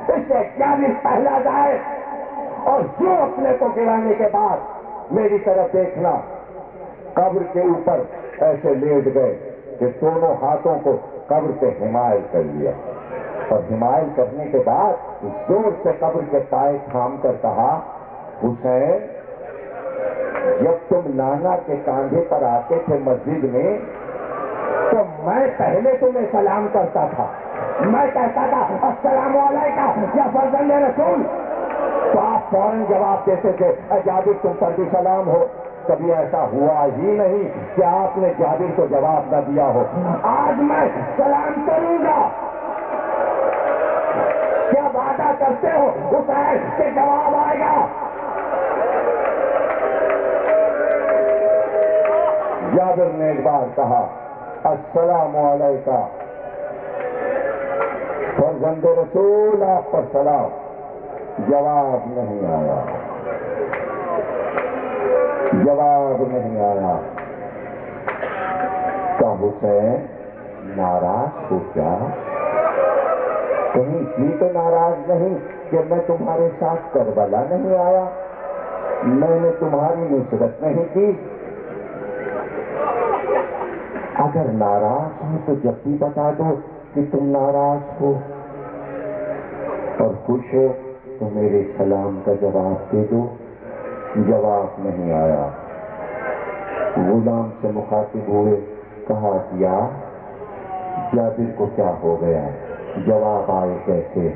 B: اس سے کیا بھی پہلا زائر اور جو اپنے کو گرانے کے بعد میری طرف دیکھنا. قبر کے اوپر ایسے لیٹ گئے کہ دونوں ہاتھوں کو قبر پہ حمایل کر لیا, اور حمایل کرنے کے بعد زور سے قبر کے پائے تھام کر کہا, حسین جب تم نانا کے کاندھے پر آتے تھے مسجد میں تو میں پہلے تمہیں سلام کرتا تھا, میں کہتا تھا السلام علیکم یا فرزند رسول, تو آپ فوراً جواب دیتے تھے جابر تم پر بھی سلام ہو. کبھی ایسا ہوا ہی نہیں کہ آپ نے جابر کو جواب نہ دیا ہو. آج میں سلام کروں گا, کیا وعدہ کرتے ہو حسین کہ جواب آئے گا؟ جابر نے ایک بار کہا السلام علیکم, فرزند رسول آپ پر سلام. جواب نہیں آیا, جواب نہیں آیا. کہ حسین ناراض ہو کیا؟ کہیں اس لیے تو ناراض نہیں کہ میں تمہارے ساتھ کربلا نہیں آیا, میں نے تمہاری نصرت نہیں کی. اگر ناراض ہو تو جب بھی بتا دو کہ تم ناراض ہو, اور خوش ہو تو میرے سلام کا جواب دے دو. جواب نہیں آیا. غلام سے مخاطب ہوئے, کہا کیا جابر کو کیا ہو گیا؟ جواب آئے کیسے؟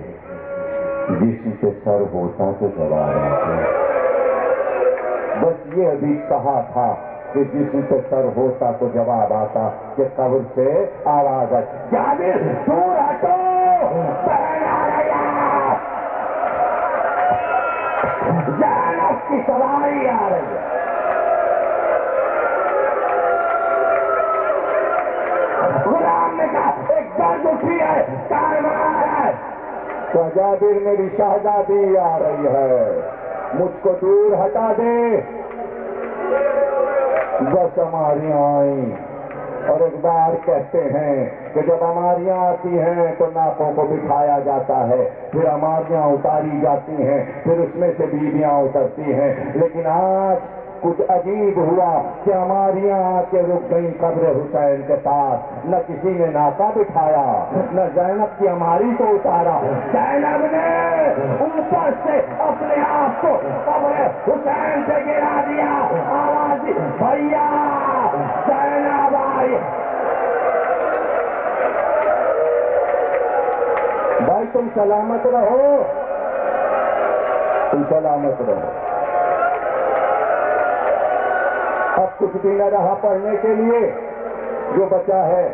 B: جسم سے سر ہوتا تو جواب آتا. بس یہ ابھی کہا تھا کہ جسم سے سر ہوتا تو جواب آتا کہ قبر سے آواز آئی جابر دور ہٹو, بہن آ رہی ہے, زینب کی سواری آ رہی ہے. غلام نے کہا ایک درد اٹھی ہے, کارواں ہے. تو جابر میری شہزادی آ رہی ہے, مجھ کو دور ہٹا دے. بس ہماریاں آئیں, اور ایک بار کہتے ہیں کہ جب ہماریاں آتی ہیں تو ناکوں کو بٹھایا جاتا ہے, پھر ہماریاں اتاری جاتی ہیں, پھر اس میں سے بیویاں اترتی ہیں. لیکن آج کچھ عجیب ہوا کہ ہماریاں آ کے رک گئی قبر حسین کے پاس. نہ کسی نے ناکا بٹھایا, نہ زینب کی ہماری کو اتارا. زینب نے اوپر سے اپنے آپ کو قبر حسین سے گرا دیا. آواز دی بھیا زینب آئی. بھائی تم سلامت رہو, تم سلامت رہو. اب کچھ بھی نہ رہا پڑھنے کے لیے, جو بچا ہے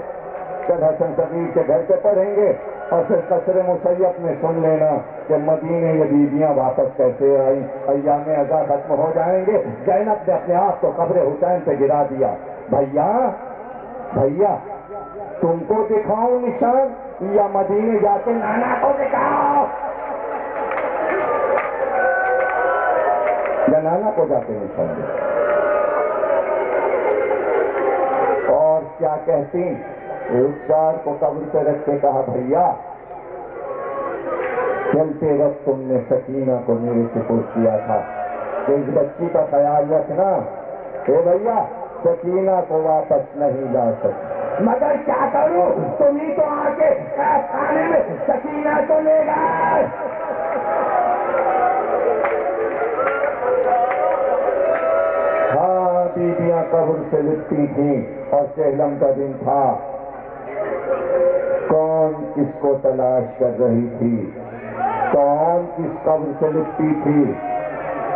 B: کل حسن صغیر کے گھر پہ پڑھیں گے, اور پھر قصر مسیب میں سن لینا کہ مدینے یہ بیویاں واپس کیسے آئیں. ایام ازا ختم ہو جائیں گے. زینب نے اپنے آپ کو قبر حسین پہ گرا دیا. بھیا بھیا تم کو دکھاؤں نشان یا مدینے جا کے نانا کو دکھاؤ؟ یا نانا کو جا کے نشان دکھاؤ؟ اور کیا کہتی, رخسار کو قبر پہ رکھ کے کہا بھیا چلتے وقت تم نے سکینہ کو میرے سپرد کیا تھا, اس بچی کا خیال رکھنا. اے بھیا سکینہ کو واپس نہیں لا سکتی, مگر کیا کروں, تم ہی تو آ کے کھانے میں سکینہ کو لے گئے. ہاں بیویاں قبر سے لپٹی تھیں, اور چہلم کا دن تھا. کون کس کو تلاش کر رہی تھی, کون کس قبر سے لپٹی تھی.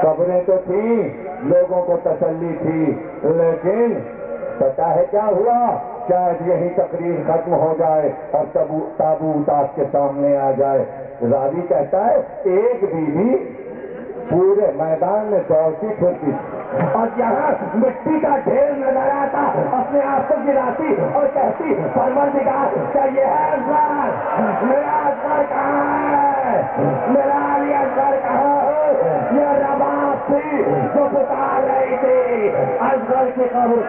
B: قبریں تو تھیں, لوگوں کو تسلی تھی, لیکن پتا ہے کیا ہوا؟ شاید یہی تقریر ختم ہو جائے اور تابوت آپ کے سامنے آ جائے. راوی کہتا ہے ایک بیوی پورے میدان میں دوڑتی پھرتی, اور جہاں مٹی کا ڈھیر نظر آتا اپنے آپ کو گراتی اور کہتی پروردگار کیا یہ ہے اصغر, میرا اصغر کہاں ہے, میرا علی اصغر کہاں ہے؟ یہ رباب تھی جو پکار رہی تھی اصغر کی قبر.